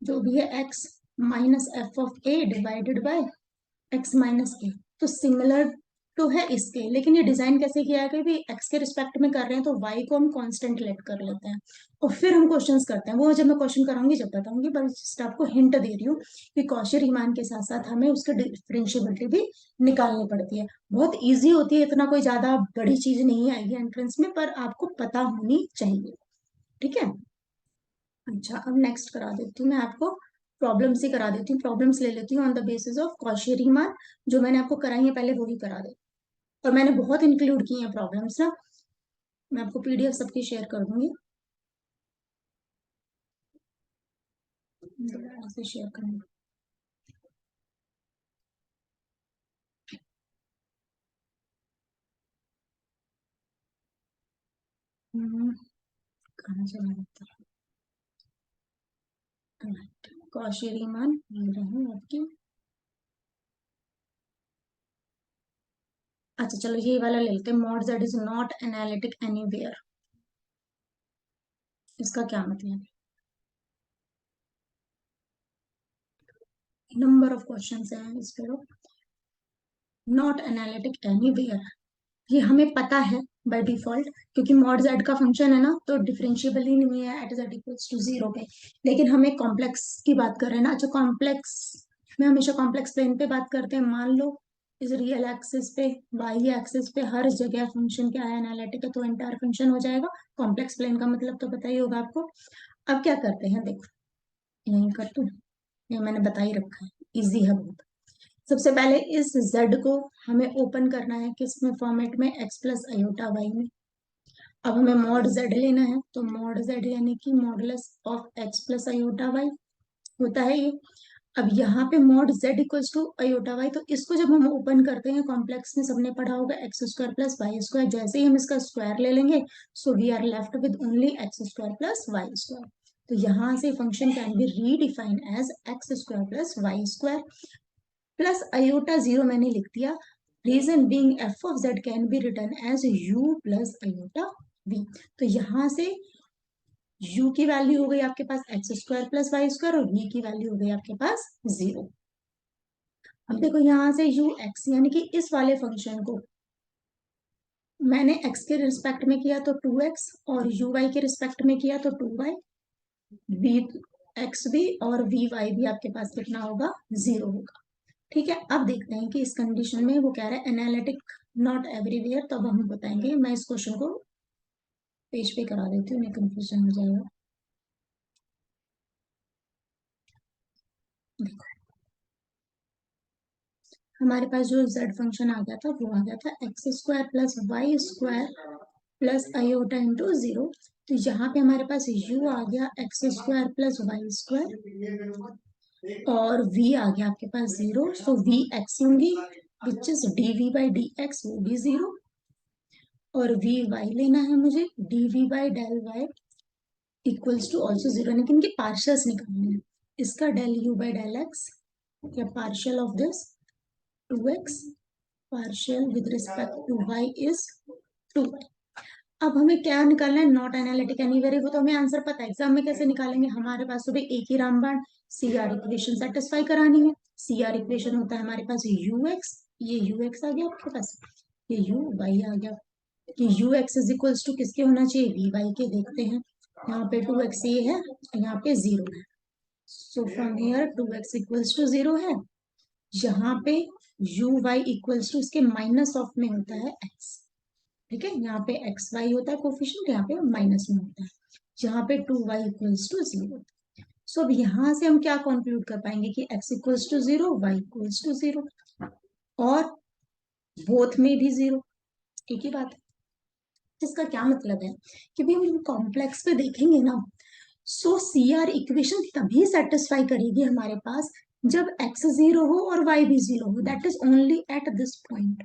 जो भी है x minus f of a divided by x minus a. तो सिमिलर तो है इसके, लेकिन ये डिजाइन कैसे किया है कि भी एक्स के रिस्पेक्ट में कर रहे हैं, तो वाई को हम कांस्टेंट लेट कर लेते हैं और फिर हम क्वेश्चंस करते हैं। वो जब मैं क्वेश्चन कराऊंगी जब बताऊंगी, पर जस्ट आपको हिंट दे रही हूँ कि कौशी रीमान के साथ साथ हमें उसकी डिफरेंशिएबिलिटी भी निकालनी पड़ती है। बहुत ईजी होती है, इतना कोई ज्यादा बड़ी चीज नहीं आएगी एंट्रेंस में, पर आपको पता होनी चाहिए, ठीक है। अच्छा, अब नेक्स्ट करा देती हूँ मैं आपको, प्रॉब्लम्स ही करा देती हूँ, प्रॉब्लम्स ले लेती हूँ on the basis of Cauchy Riemann. जो मैंने आपको कराई है पहले वही करा दे, और मैंने बहुत इंक्लूड की हैं प्रॉब्लम्स ना, मैं आपको पीडीएफ सबकी शेयर कर दूंगी, ऐसे शेयर करूंगी। हम्म, कहाँ चला जाता है? कौशी रीमान ये रही आपकी। अच्छा चलो ये वाला ले लेते हैं, mod z is not analytic anywhere. इसका क्या मतलब? नंबर ऑफ क्वेश्चंस हैं इस पे, नॉट एनालिटिक एनीवेयर, ये हमें पता है बाय डिफॉल्ट, क्योंकि मॉड जेड का फंक्शन है ना, तो डिफरेंशिएबल ही नहीं है at z equals to zero पे। लेकिन हम एक कॉम्प्लेक्स की बात कर रहे हैं ना। अच्छा, कॉम्प्लेक्स में हमेशा कॉम्प्लेक्स प्लेन पे बात करते हैं। मान लो इस रियल एक्सिस पे, वाई एक्सिस पे हर जगह फंक्शन क्या है? एनालिटिक है, तो एंटायर फंक्शन हो जाएगा। कॉम्प्लेक्स प्लेन का मतलब तो पता ही होगा आपको। अब क्या करते हैं, देखो यही कर दो, ये मैंने बता ही रखा है, इजी है बहुत। सबसे पहले इस z को हमें ओपन करना है, किस में? फॉर्मेट में, x प्लस अयोटा वाई में। अब हमें मॉड z लेना है, तो मॉड z यानी कि modulus of x plus iota y होता है ये। अब यहाँ पे mod z equals to iota y, तो इसको जब हम ओपन करते हैं, कॉम्प्लेक्स में सबने पढ़ा होगा x square plus y square, जैसे ही हम इसका स्क्वायर ले लेंगे, so we are left with only x square plus y square. तो यहाँ से function can be redefine as x square plus y square plus iota zero मैंने लिख दिया। Reason being f of z can be written as u plus iota v. तो यहाँ से u की वैल्यू हो गई आपके पास x square plus y square, और v की वैल्यू हो गई आपके पास जीरो। अब देखो यहाँ से यू एक्स यानी कि इस वाले फंक्शन को मैंने x के रिस्पेक्ट में किया तो 2x, और uy के रिस्पेक्ट में किया तो 2y, v x भी और vy भी आपके पास कितना होगा, 0 होगा। ठीक है, अब देखते हैं कि इस कंडीशन में वो कह रहा है एनालिटिक नॉट एवरीवेयर, तब हम बताएंगे। मैं इस क्वेश्चन को पेज पे करा देती हूँ, नहीं कंफ्यूजन हो जाएगा। देखो, हमारे पास जो z फंक्शन आ गया था वो आ गया था x² plus y² plus iota into 0। तो यहाँ पे हमारे पास u आ गया x² प्लस y² और v आ गया आपके पास 0, सो v x होंगी which is dv by dx, वो भी 0। और vy लेना है मुझे, dv by del y equals to also 0, लेकिन इनके पार्शियल्स निकालने हैं। इसका del u by del x या partial of this 2x partial with respect to y is 2। अब हमें क्या निकालना है, नॉट एनालिटिक एनीवेयर को तो हमें आंसर पता है, एग्जाम में कैसे निकालेंगे, हमारे पास तो भाई एक ही रामबाण, सी आर इक्वेशन सेटिस्फाई करानी है। सी आर इक्वेशन होता है हमारे पास यू एक्स, ये यू एक्स आ गया आपके पास, ये यू वाई आ गया, कि u x is equals to किसके होना चाहिए, वी वाई के। देखते हैं, यहाँ पे 2x ये है, यहाँ पे 0 है, so from here 2x equals to 0 है। यहाँ पे यू वाई इक्वल्स टू इसके माइनस ऑफ में होता है x। ठीक है, यहाँ पे एक्स वाई होता है कोफिशिएंट, यहाँ पे माइनस में होता है, यहाँ पे 2y इक्वल्स टू 0। सो अब यहाँ से हम क्या कंक्लूड कर पाएंगे कि x equals to 0, y equals to 0, और बोथ में भी 0, एक ही बात है। इसका क्या मतलब है कि भाई हम कॉम्प्लेक्स पे देखेंगे ना, सो सी आर इक्वेशन तभी सेटिस्फाई करेगी हमारे पास जब x 0 हो और y भी 0 हो, that is only at this point.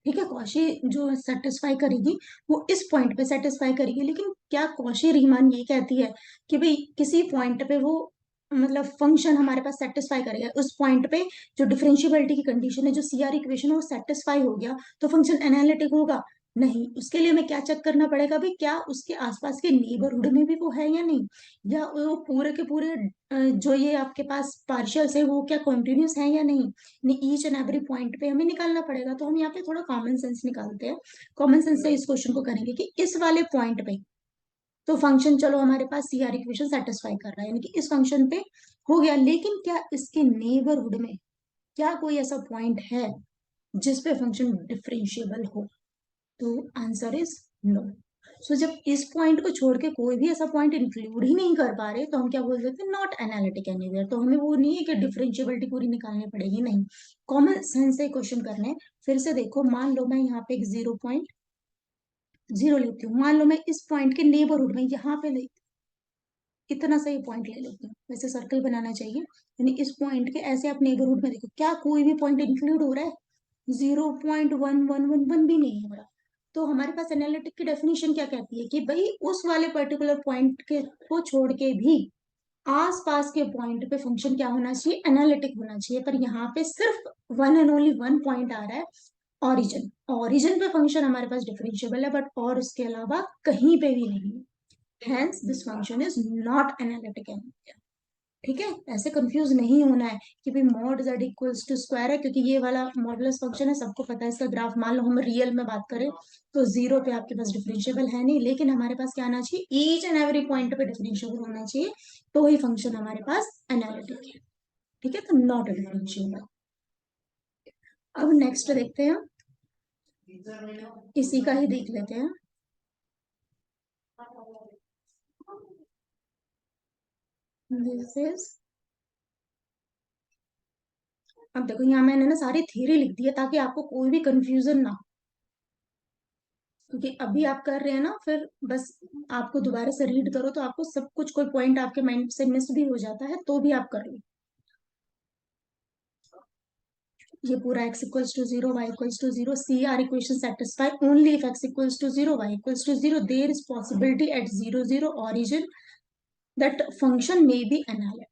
ठीक है, कौशी जो सेटिस्फाई करेगी वो इस पॉइंट पे सेटिस्फाई करेगी, लेकिन क्या कौशी रीमान ये कहती है कि भाई किसी पॉइंट पे वो मतलब फंक्शन हमारे पास सेटिस्फाई करेगा उस पॉइंट पे, जो डिफरेंशियबिलिटी की कंडीशन है, जो सीआर इक्वेशन है वो सेटिस्फाई हो गया तो फंक्शन एनालिटिक होगा? नहीं, उसके लिए हमें क्या चेक करना पड़ेगा भाई, क्या उसके आसपास के नेबरहुड में भी वो है या नहीं, या वो पूरे के पूरे जो ये आपके पास पार्शियल्स है वो क्या कॉन्टिन्यूस है या नहीं, ईच एंड एवरी पॉइंट पे हमें निकालना पड़ेगा। तो हम यहाँ पे थोड़ा कॉमन सेंस निकालते हैं, कॉमन सेंस से इस क्वेश्चन को करेंगे कि इस वाले पॉइंट पे तो फंक्शन चलो हमारे पास सीआर इक्वेशन सेटिस्फाई कर रहा है, यानी कि इस फंक्शन पे हो गया, लेकिन क्या इसके नेबरहुड में क्या कोई ऐसा पॉइंट है जिसपे फंक्शन डिफरेंशिएबल हो? तो आंसर इज नो। सो जब इस पॉइंट को छोड़ के कोई भी ऐसा पॉइंट इंक्लूड ही नहीं कर पा रहे तो हम क्या बोल सकते हैं, नॉट एनालिटिक एनीवेयर। तो हमें वो नहीं है कि डिफरेंशिएबिलिटी पूरी निकालनी पड़ेगी, नहीं, कॉमन सेंस से क्वेश्चन करने हैं। फिर से देखो, मान लो मैं यहाँ पे एक 0.0 लेती हूँ, मान लो मैं इस पॉइंट के नेबरहुड में यहाँ पे इतना सा ही पॉइंट ले लेती हूँ, वैसे सर्कल बनाना चाहिए, यानी इस पॉइंट के ऐसे आप नेबरहुड में देखो, क्या कोई भी पॉइंट इंक्लूड हो रहा है? 0.1111 भी नहीं हो रहा। तो हमारे पास एनालिटिक की डेफिनेशन क्या कहती है कि भाई उस वाले पर्टिकुलर पॉइंट के को छोड़ के भी आस पास के पॉइंट पे फंक्शन क्या होना चाहिए, एनालिटिक होना चाहिए। पर यहाँ पे सिर्फ one and only one point आ रहा है, ऑरिजिन। ऑरिजिन पे फंक्शन हमारे पास डिफरेंशिएबल है, बट और उसके अलावा कहीं पे भी नहीं है, hence this function is not analytic anywhere. ठीक है, ऐसे कंफ्यूज नहीं होना है कि भाई mod z equals to square है, क्योंकि ये वाला मॉडुलस फंक्शन है, सबको पता है इसका ग्राफ। मान लो हम रियल में बात करें तो 0 पे आपके पास डिफरेंशिएबल है नहीं, लेकिन हमारे पास क्या आना चाहिए, ईच एंड एवरी पॉइंट पे डिफरेंशिएबल होना चाहिए, तो ही फंक्शन हमारे पास एनालिटिक है। ठीक है, तो नॉट डिफरेंशिएबल। अब नेक्स्ट देखते हैं, इसी का ही देख लेते हैं। दिस इज, अब देखो यहाँ मैंने ना सारी थ्योरी लिख दी है ताकि आपको कोई भी कंफ्यूजन ना हो, क्योंकि अभी आप कर रहे हैं ना, फिर बस आपको दोबारा से रीड करो तो आपको सब कुछ, कोई पॉइंट आपके माइंड से मिस भी हो जाता है तो भी आप कर लो। ये पूरा x equals to 0, y equals to 0, C R equation satisfy only if x equals to 0, y equals to 0, there is possibility at 0 0 origin that function may be analytic.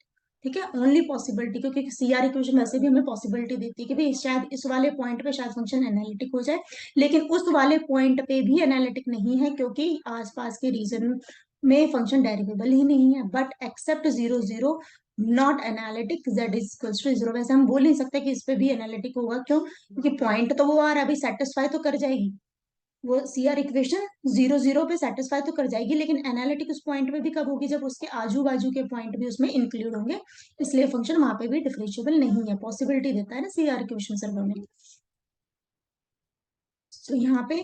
ठीक है, ओनली पॉसिबिलिटी, क्योंकि सीआर इक्वेशन वैसे भी हमें possibility देती है कि भाई शायद इस वाले पॉइंट पे शायद फंक्शन एनालिटिक हो जाए, लेकिन उस वाले पॉइंट पे भी एनालिटिक नहीं है क्योंकि आसपास के रीजन में फंक्शन डेरिवेबल ही नहीं है, but except 0 0 not analytic, z is equal to zero. वैसे हम बोल नहीं सकते कि इस पे भी एनालिटिक होगा, क्यों? क्योंकि पॉइंट तो वो आ रहा है, अभी सेटिस्फाई तो कर जाएगी वो सीआर इक्वेशन, जीरो जीरो पे सेटिस्फाई तो कर जाएगी, लेकिन एनालिटिक उस पॉइंट पे भी कब होगी? जब उसके आजू बाजू के पॉइंट भी उसमें इंक्लूड होंगे, इसलिए फंक्शन वहां पे भी डिफरेंशिएबल नहीं है। पॉसिबिलिटी देता है ना सीआर इक्वेशन सर्वर में। तो यहाँ पे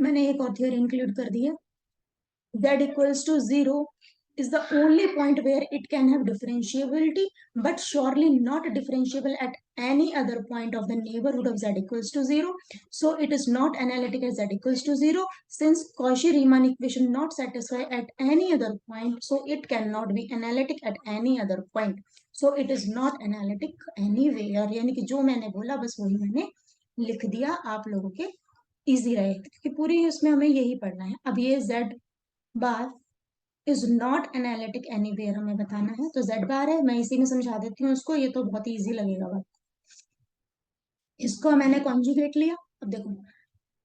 मैंने एक और थियोरी इंक्लूड कर दी है। Z equals to 0 is the only point where it can have differentiability, but surely not differentiable at any other point of the neighborhood of Z equals to 0. So it is not analytic at Z equals to 0. Since Cauchy-Riemann equation not satisfy at any other point, so it cannot be analytic at any other point. So it is not analytic anywhere. यानी कि जो मैंने बोला बस वही मैंने लिख दिया आप लोगों के इजी रहे, क्योंकि पूरी उसमें हमें यही पढ़ना है। अब ये Z bar is not analytic anywhere हमें बताना है, तो जेड बार है, मैं इसी में समझा देती हूँ उसको, ये तो बहुत इजी लगेगा बात। इसको मैंने कॉन्जुगेट लिया। अब देखो,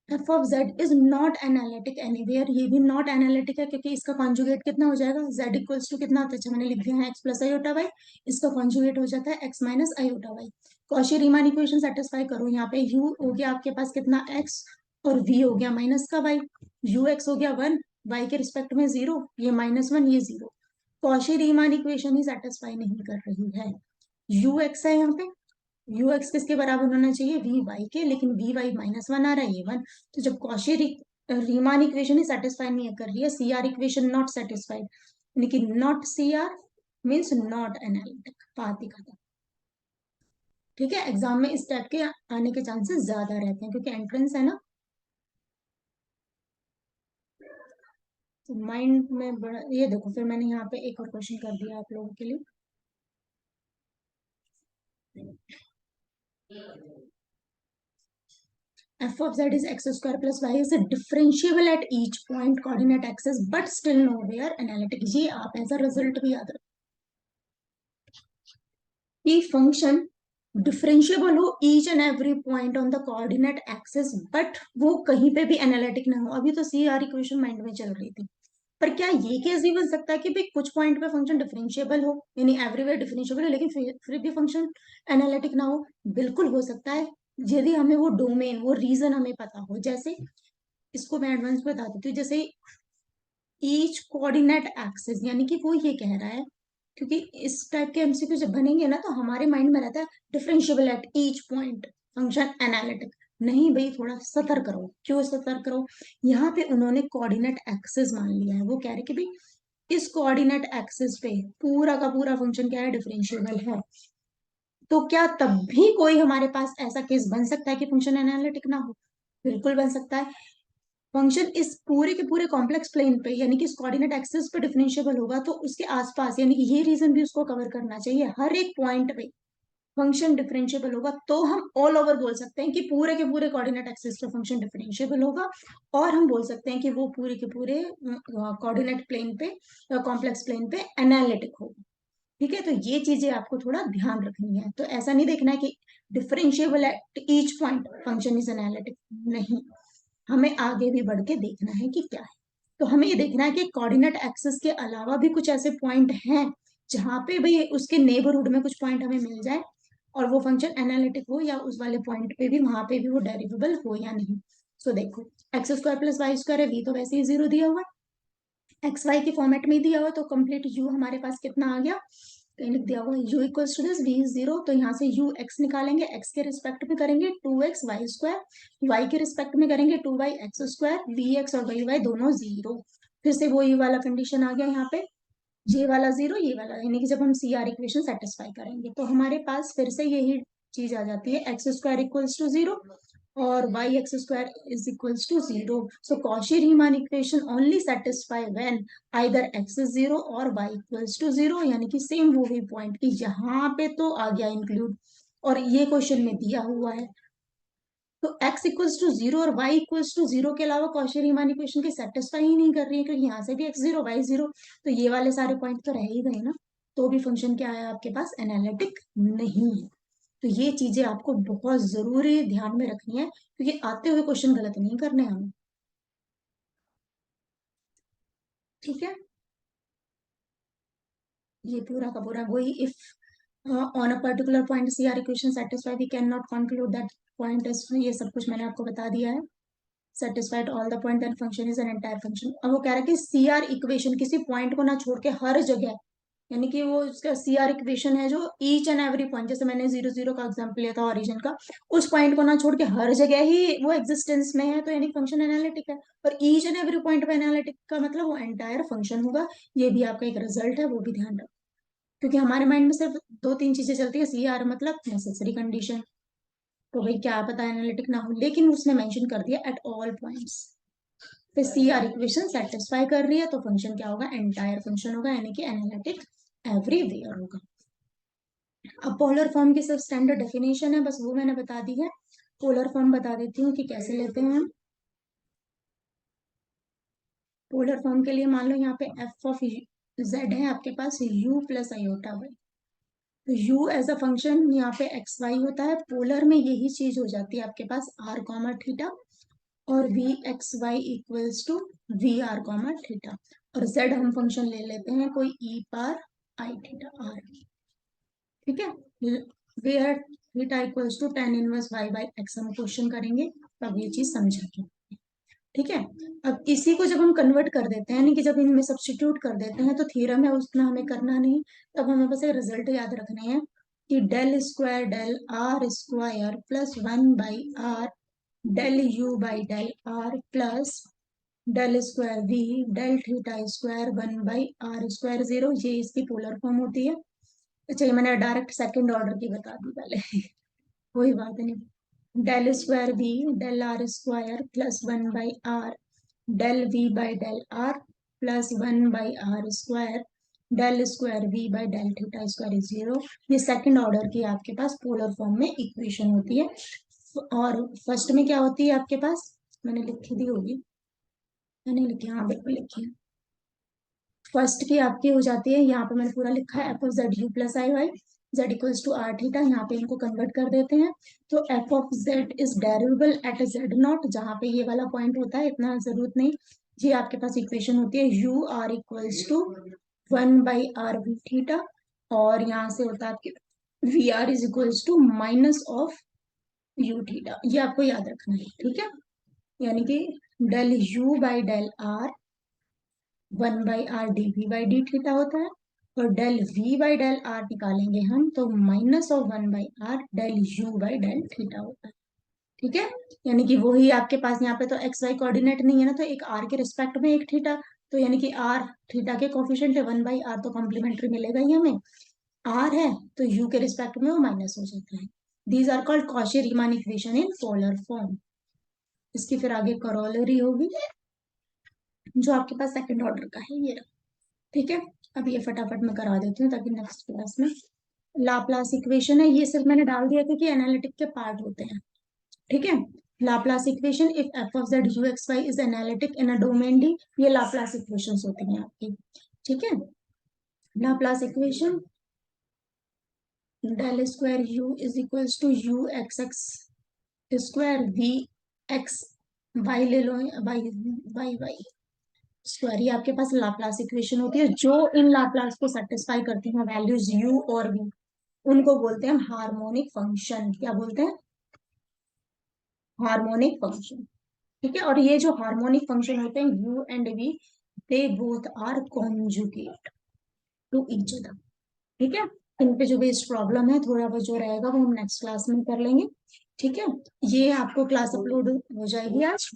F of z is not analytic anywhere, ये भी नॉट एनालिटिक है क्योंकि इसका कॉन्जुगेट कितना हो जाएगा? जेड इक्वल्स टू कितना? अच्छा मैंने लिख दिया है एक्स प्लस आयोटा वाई, इसका कॉन्जुगेट हो जाता है x minus iota y. Cauchy Riemann equation satisfy करो, यहाँ पे यू हो गया आपके पास कितना? एक्स, और v हो गया माइनस का वाई, यू एक्स हो गया वन, वाई के रिस्पेक्ट में जीरो, ये माइनस वन ये जीरो। कॉशी रीमान इक्वेशन ही सेटिस्फाई नहीं कर रही है। यू एक्स है यहाँ पे, यू एक्स किसके बराबर होना चाहिए? वी वाई के, लेकिन वी वाई माइनस वन आ रहा है, ये वन। तो जब कॉशी रीमान इक्वेशन ही सेटिस्फाई नहीं कर रही है, C R equation not satisfied, यानी कि not C R means not analytic, बात ही खत्म। ठीक है, एग्जाम में इस टाइप के आने के चांसेस ज्यादा रहते हैं क्योंकि एंट्रेंस है ना, तो माइंड में बड़ा। ये देखो, फिर मैंने यहाँ पे एक और क्वेश्चन कर दिया आप लोगों के लिए। f of z is x square plus y is differentiable at each point coordinate axis but still nowhere analytic। ये आप ऐसा रिजल्ट भी याद रखो कि फंक्शन डिफरेंशिएबल हो each and every point on the coordinate axis, but वो कहीं पे भी एनालिटिक ना हो। अभी तो सी आर इक्वेशन माइंड में चल रही थी, पर क्या ये केस भी बन सकता है कि भाई कुछ पॉइंट पे फंक्शन डिफरेंशिएबल हो, यानी एवरीवेयर डिफरेंशिएबल है, लेकिन फिर भी फंक्शन एनालिटिक ना हो? बिल्कुल हो सकता है, यदि हमें वो डोमेन, वो रीजन हमें पता हो। जैसे इसको मैं एडवांस बता देती हूँ, जैसे ईच कोऑर्डिनेट एक्सिस, यानी कि वो ये कह रहा है, क्योंकि इस टाइप के एमसीक्यू जब बनेंगे ना तो हमारे माइंड में रहता है differentiable at each point function analytic. नहीं भाई, थोड़ा सतर्क रहो। क्यों सतर्क रहो? यहाँ पे उन्होंने कोऑर्डिनेट एक्सिस मान लिया है, वो कह रहे कि भाई इस कोऑर्डिनेट एक्सिस पे पूरा का पूरा फंक्शन क्या है? डिफरेंशिएबल है। तो क्या तब भी कोई हमारे पास ऐसा केस बन सकता है कि फंक्शन एनालिटिक ना हो? बिल्कुल बन सकता है। फंक्शन इस पूरे के पूरे कॉम्प्लेक्स प्लेन पे, यानी कि इस कोऑर्डिनेट एक्सिस पे डिफरेंशिएबल होगा, तो उसके आसपास, यानी कि ये रीजन भी उसको कवर करना चाहिए, हर एक पॉइंट पे फंक्शन डिफरेंशिएबल होगा, तो हम ऑल ओवर बोल सकते हैं कि पूरे के पूरे कोऑर्डिनेट एक्सिस पे फंक्शन डिफरेंशिएबल होगा। और हम बोल सकते हैं कि वो पूरे के पूरे कोऑर्डिनेट प्लेन पे, कॉम्प्लेक्स प्लेन पे एनालिटिक होगा। ठीक है, तो ये चीजें आपको थोड़ा ध्यान रखनी है। तो ऐसा नहीं देखना है कि differentiable at each point function is analytic, नहीं, हमें आगे भी बढ़ के देखना है कि क्या है। तो हमें ये देखना है कि कोऑर्डिनेट एक्सिस के अलावा भी कुछ ऐसे पॉइंट हैं जहां पे भाई उसके नेबरहुड में कुछ पॉइंट हमें मिल जाए और वो फंक्शन एनालिटिक हो, या उस वाले पॉइंट पे भी, वहां पे भी वो डेरिवेबल हो या नहीं। सो देखो, x square plus y square है, वी तो वैसे ही जीरो दिया हुआ है, एक्स वाई के फॉर्मेट में ही दिया हुआ है, तो कंप्लीट यू हमारे पास कितना आ गया? कहीं लिख दिया हुआ है u equals to this, v is zero, तो यहाँ से u x निकालेंगे, x के रिस्पेक्ट में करेंगे 2x वाई स्क्वायर, y के रिस्पेक्ट में करेंगे 2y x square, v x और वाई वाई दोनों जीरो। फिर से वो ये वाला कंडीशन आ गया यहाँ पे, ये वाला जीरो, ये वाला, यानी कि जब हम सी आर इक्वेशन सेटिस्फाई करेंगे तो हमारे पास फिर से यही चीज आ जाती है, x square equals to zero और y x square is equals to zero. So Cauchy Riemann equation only satisfy when either x is zero और वाई इक्वल्स टू जीरो, यानी कि सेम वो ही पॉइंट की यहाँ पे तो आ गया इंक्लूड, और ये क्वेश्चन में दिया हुआ है। तो x इक्वल्स टू जीरो और y इक्वल्स टू जीरो के अलावा कौशी रीमान इक्वेशन की सेटिस्फाई ही नहीं कर रही है, क्योंकि यहाँ से भी x जीरो वाई जीरो, तो ये वाले सारे पॉइंट तो रह ही गए ना, तो भी फंक्शन क्या है आपके पास? एनालिटिक नहीं है। तो ये चीजें आपको बहुत जरूरी ध्यान में रखनी है, क्योंकि आते हुए क्वेश्चन गलत नहीं करने हमें। ठीक है, ये पूरा का पूरा वही, if on a particular point C R equation satisfy we can not conclude that point is, ये सब कुछ मैंने आपको बता दिया है। Satisfied all the point, then function is an entire function. अब वो कह रहा है कि सी आर इक्वेशन किसी पॉइंट को ना छोड़ के हर जगह, यानी कि वो उसका सी आर इक्वेशन है जो ईच एंड एवरी पॉइंट, जैसे मैंने 0 0 का एग्जाम्पल लिया था ओरिजिन का, उस पॉइंट को ना छोड़ के हर जगह ही वो एग्जिस्टेंस में है, तो यानी फंक्शन एनालिटिक है। और ईच एंड एवरी पॉइंट पे एनालिटिक का मतलब वो एंटायर फंक्शन होगा। ये भी आपका एक रिजल्ट है, वो भी ध्यान रखो, क्योंकि हमारे माइंड में सिर्फ दो तीन चीजें चलती है, सी आर मतलब नेसेसरी कंडीशन, तो भाई क्या पता एनालिटिक ना हो, लेकिन उसने मेंशन कर दिया एट ऑल पॉइंट्स। फिर सी आर इक्वेशन सेटिस्फाई कर रही है तो फंक्शन क्या होगा, एंटायर फंक्शन होगा, यानी कि एनालिटिक एवरीवेयर होगा। अब पोलर फॉर्म की सिर्फ स्टैंडर्ड डेफिनेशन है, बस वो मैंने बता दी है। पोलर फॉर्म बता देती हूँ कि कैसे लेते हैं हम। पोलर फॉर्म के लिए मान लो यहाँ पे एफ ऑफ जेड है आपके पास u प्लस आयोटा वाई, तो u एज अ फंक्शन यहाँ पे एक्स वाई होता है। पोलर में यही चीज हो जाती है आपके पास r कॉमा थीटा, और v x y equals to v r comma theta, और z हम फंक्शन ले लेते हैं कोई e पार आई थीटा आर, ठीक है। Where theta equals to tan inverse y by x हम क्वेश्चन करेंगे, तब ये चीज समझेंगे, ठीक है। अब इसी को जब हम कन्वर्ट कर देते हैं, यानी कि जब इनमें सब्स्टिट्यूट कर देते हैं, तो थ्योरम है उतना हमें करना नहीं, तब हमें बस एक रिजल्ट याद रखने हैं कि del square del r square plus 1/r del u by del r plus del square v del theta square 1/r square 0, ये इसकी पोलर फॉर्म होती है। अच्छा, ये मैंने डायरेक्ट सेकंड ऑर्डर की बता दी पहले कोई बात नहीं। Del square v del r square plus 1/r del v by del r plus 1/r square del square v by del theta square is 0। ये सेकंड ऑर्डर की आपके पास पोलर फॉर्म में इक्वेशन होती है। और फर्स्ट में क्या होती है आपके पास, मैंने लिखी दी होगी, मैंने लिखी, हाँ बिल्कुल लिखी है। फर्स्ट की आपकी हो जाती है, यहाँ पे मैंने पूरा लिखा है, f of z u plus i y z equals to r theta, यहाँ पे इनको कन्वर्ट कर देते हैं। तो f of z is derivable at z naught, जहाँ पे ये वाला पॉइंट होता है, इतना जरूरत नहीं। ये आपके पास इक्वेशन होती है u r equals to 1/r v theta, और यहाँ से होता है आपके v r is equals to minus of u theta, ये आपको याद रखना है, ठीक है। यानी कि del u by del r 1/r d v by d theta होता है, और del v by del r निकालेंगे हम तो minus of 1/r del u by del theta होता है, ठीक है। यानी कि वही आपके पास यहाँ पे तो एक्स वाई कोऑर्डिनेट नहीं है ना, तो एक आर के रिस्पेक्ट में एक थीटा, तो यानी कि आर थीटा के कोफिशिएंट है 1/r, तो कॉम्प्लीमेंट्री मिलेगा ही हमें। आर है तो यू के रिस्पेक्ट में वो माइनस हो जाता है। These are called Cauchy Riemann equation in polar form. इसकी फिर आगे करोलरी होगी जो आपके पास सेकंड ऑर्डर का है, ये रहा, ठीक है। अब ये फटाफट मैं करा देती हूँ ताकि नेक्स्ट क्लास में, लाप्लास इक्वेशन है, ये सिर्फ मैंने डाल दिया क्योंकि एनालिटिक के पार्ट होते हैं, ठीक है। Laplace equation if f of z u x y is analytic in a domain D, ये लाप्लास इक्वेशन होती हैं आपकी, ठीक है। Laplace equation del square u is equals to u x x square v x y ले लो, y y y square, ये आपके पास लाप्लास इक्वेशन होती है। जो इन लाप्लास को सेटिस्फाई करती हैं वैल्यूज u और v, उनको बोलते हैं हार्मोनिक फंक्शन। क्या बोलते हैं, हार्मोनिक फंक्शन, ठीक है। और ये जो हार्मोनिक फंक्शन होते हैं u and v, they both are conjugate to each other, ठीक है। इन पे जो बेस्ड प्रॉब्लम है थोड़ा बहुत जो रहेगा वो हम नेक्स्ट क्लास में कर लेंगे, ठीक है। ये आपको क्लास अपलोड हो जाएगी आज,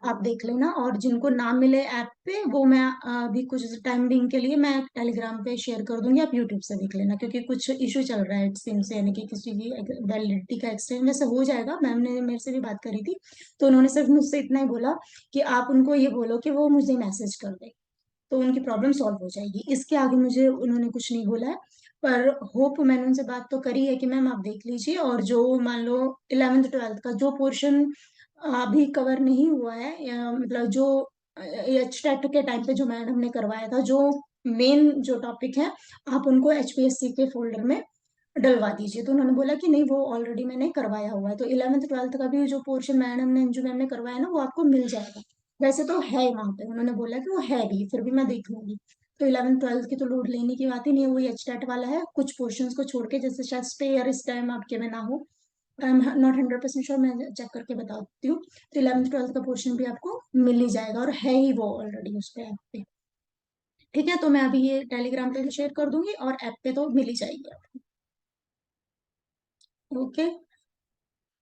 आप देख लेना, और जिनको ना मिले ऐप पे वो मैं अभी कुछ टाइम बिंग के लिए मैं टेलीग्राम पे शेयर कर दूंगी, आप यूट्यूब से देख लेना, क्योंकि कुछ इशू चल रहा है सिम से, यानी कि किसी की वैलिडिटी का एक्सटेंड वैसे हो जाएगा। मैम ने मेरे से भी बात करी थी, तो उन्होंने सिर्फ मुझसे इतना ही बोला कि आप उनको ये बोलो कि वो मुझे मैसेज कर दे, तो उनकी प्रॉब्लम सॉल्व हो जाएगी। इसके आगे मुझे उन्होंने कुछ नहीं बोला है, पर होप, मैंने उनसे बात तो करी है कि मैम आप देख लीजिए, और जो मान लो 11th 12th का जो पोर्शन अभी कवर नहीं हुआ है, या मतलब जो एच टेट के टाइम पे जो मैडम ने करवाया था, जो मेन जो टॉपिक है, आप उनको एचपीएससी के फोल्डर में डलवा दीजिए। तो उन्होंने बोला कि नहीं, वो ऑलरेडी मैंने करवाया हुआ है, तो 11th 12th का भी जो पोर्शन मैडम ने जो मैम ने करवाया ना, वो आपको मिल जाएगा। वैसे तो है वहां पे, उन्होंने बोला कि वो है भी, फिर भी मैं देख लूंगी। तो 11th 12th की तो लोड लेने की बात ही नहीं है, वही एच टेट वाला है, कुछ पोर्शंस को छोड़ के, जैसे शायद स्पेयर इस टाइम आपके में ना हो, आई एम नॉट 100% श्योर, मैं चेक करके बताती हूँ। तो 11th 12th का पोर्शन भी आपको मिल ही जाएगा, और है ही वो ऑलरेडी उस पे ऐप पे। ठीक है, तो मैं अभी ये टेलीग्राम पे भी शेयर कर दूंगी, और ऐप पे तो मिल ही जाएगी आपको। Okay,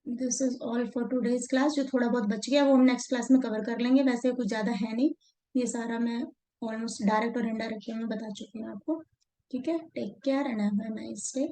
this is all for today's class. जो थोड़ा बहुत बच गया वो हम नेक्स्ट क्लास में कवर कर लेंगे, वैसे कुछ ज्यादा है नहीं, ये सारा मैं ऑलमोस्ट डायरेक्ट और इनडायरेक्ट में बता चुकी हूँ आपको। ठीक है, take care and have a nice day.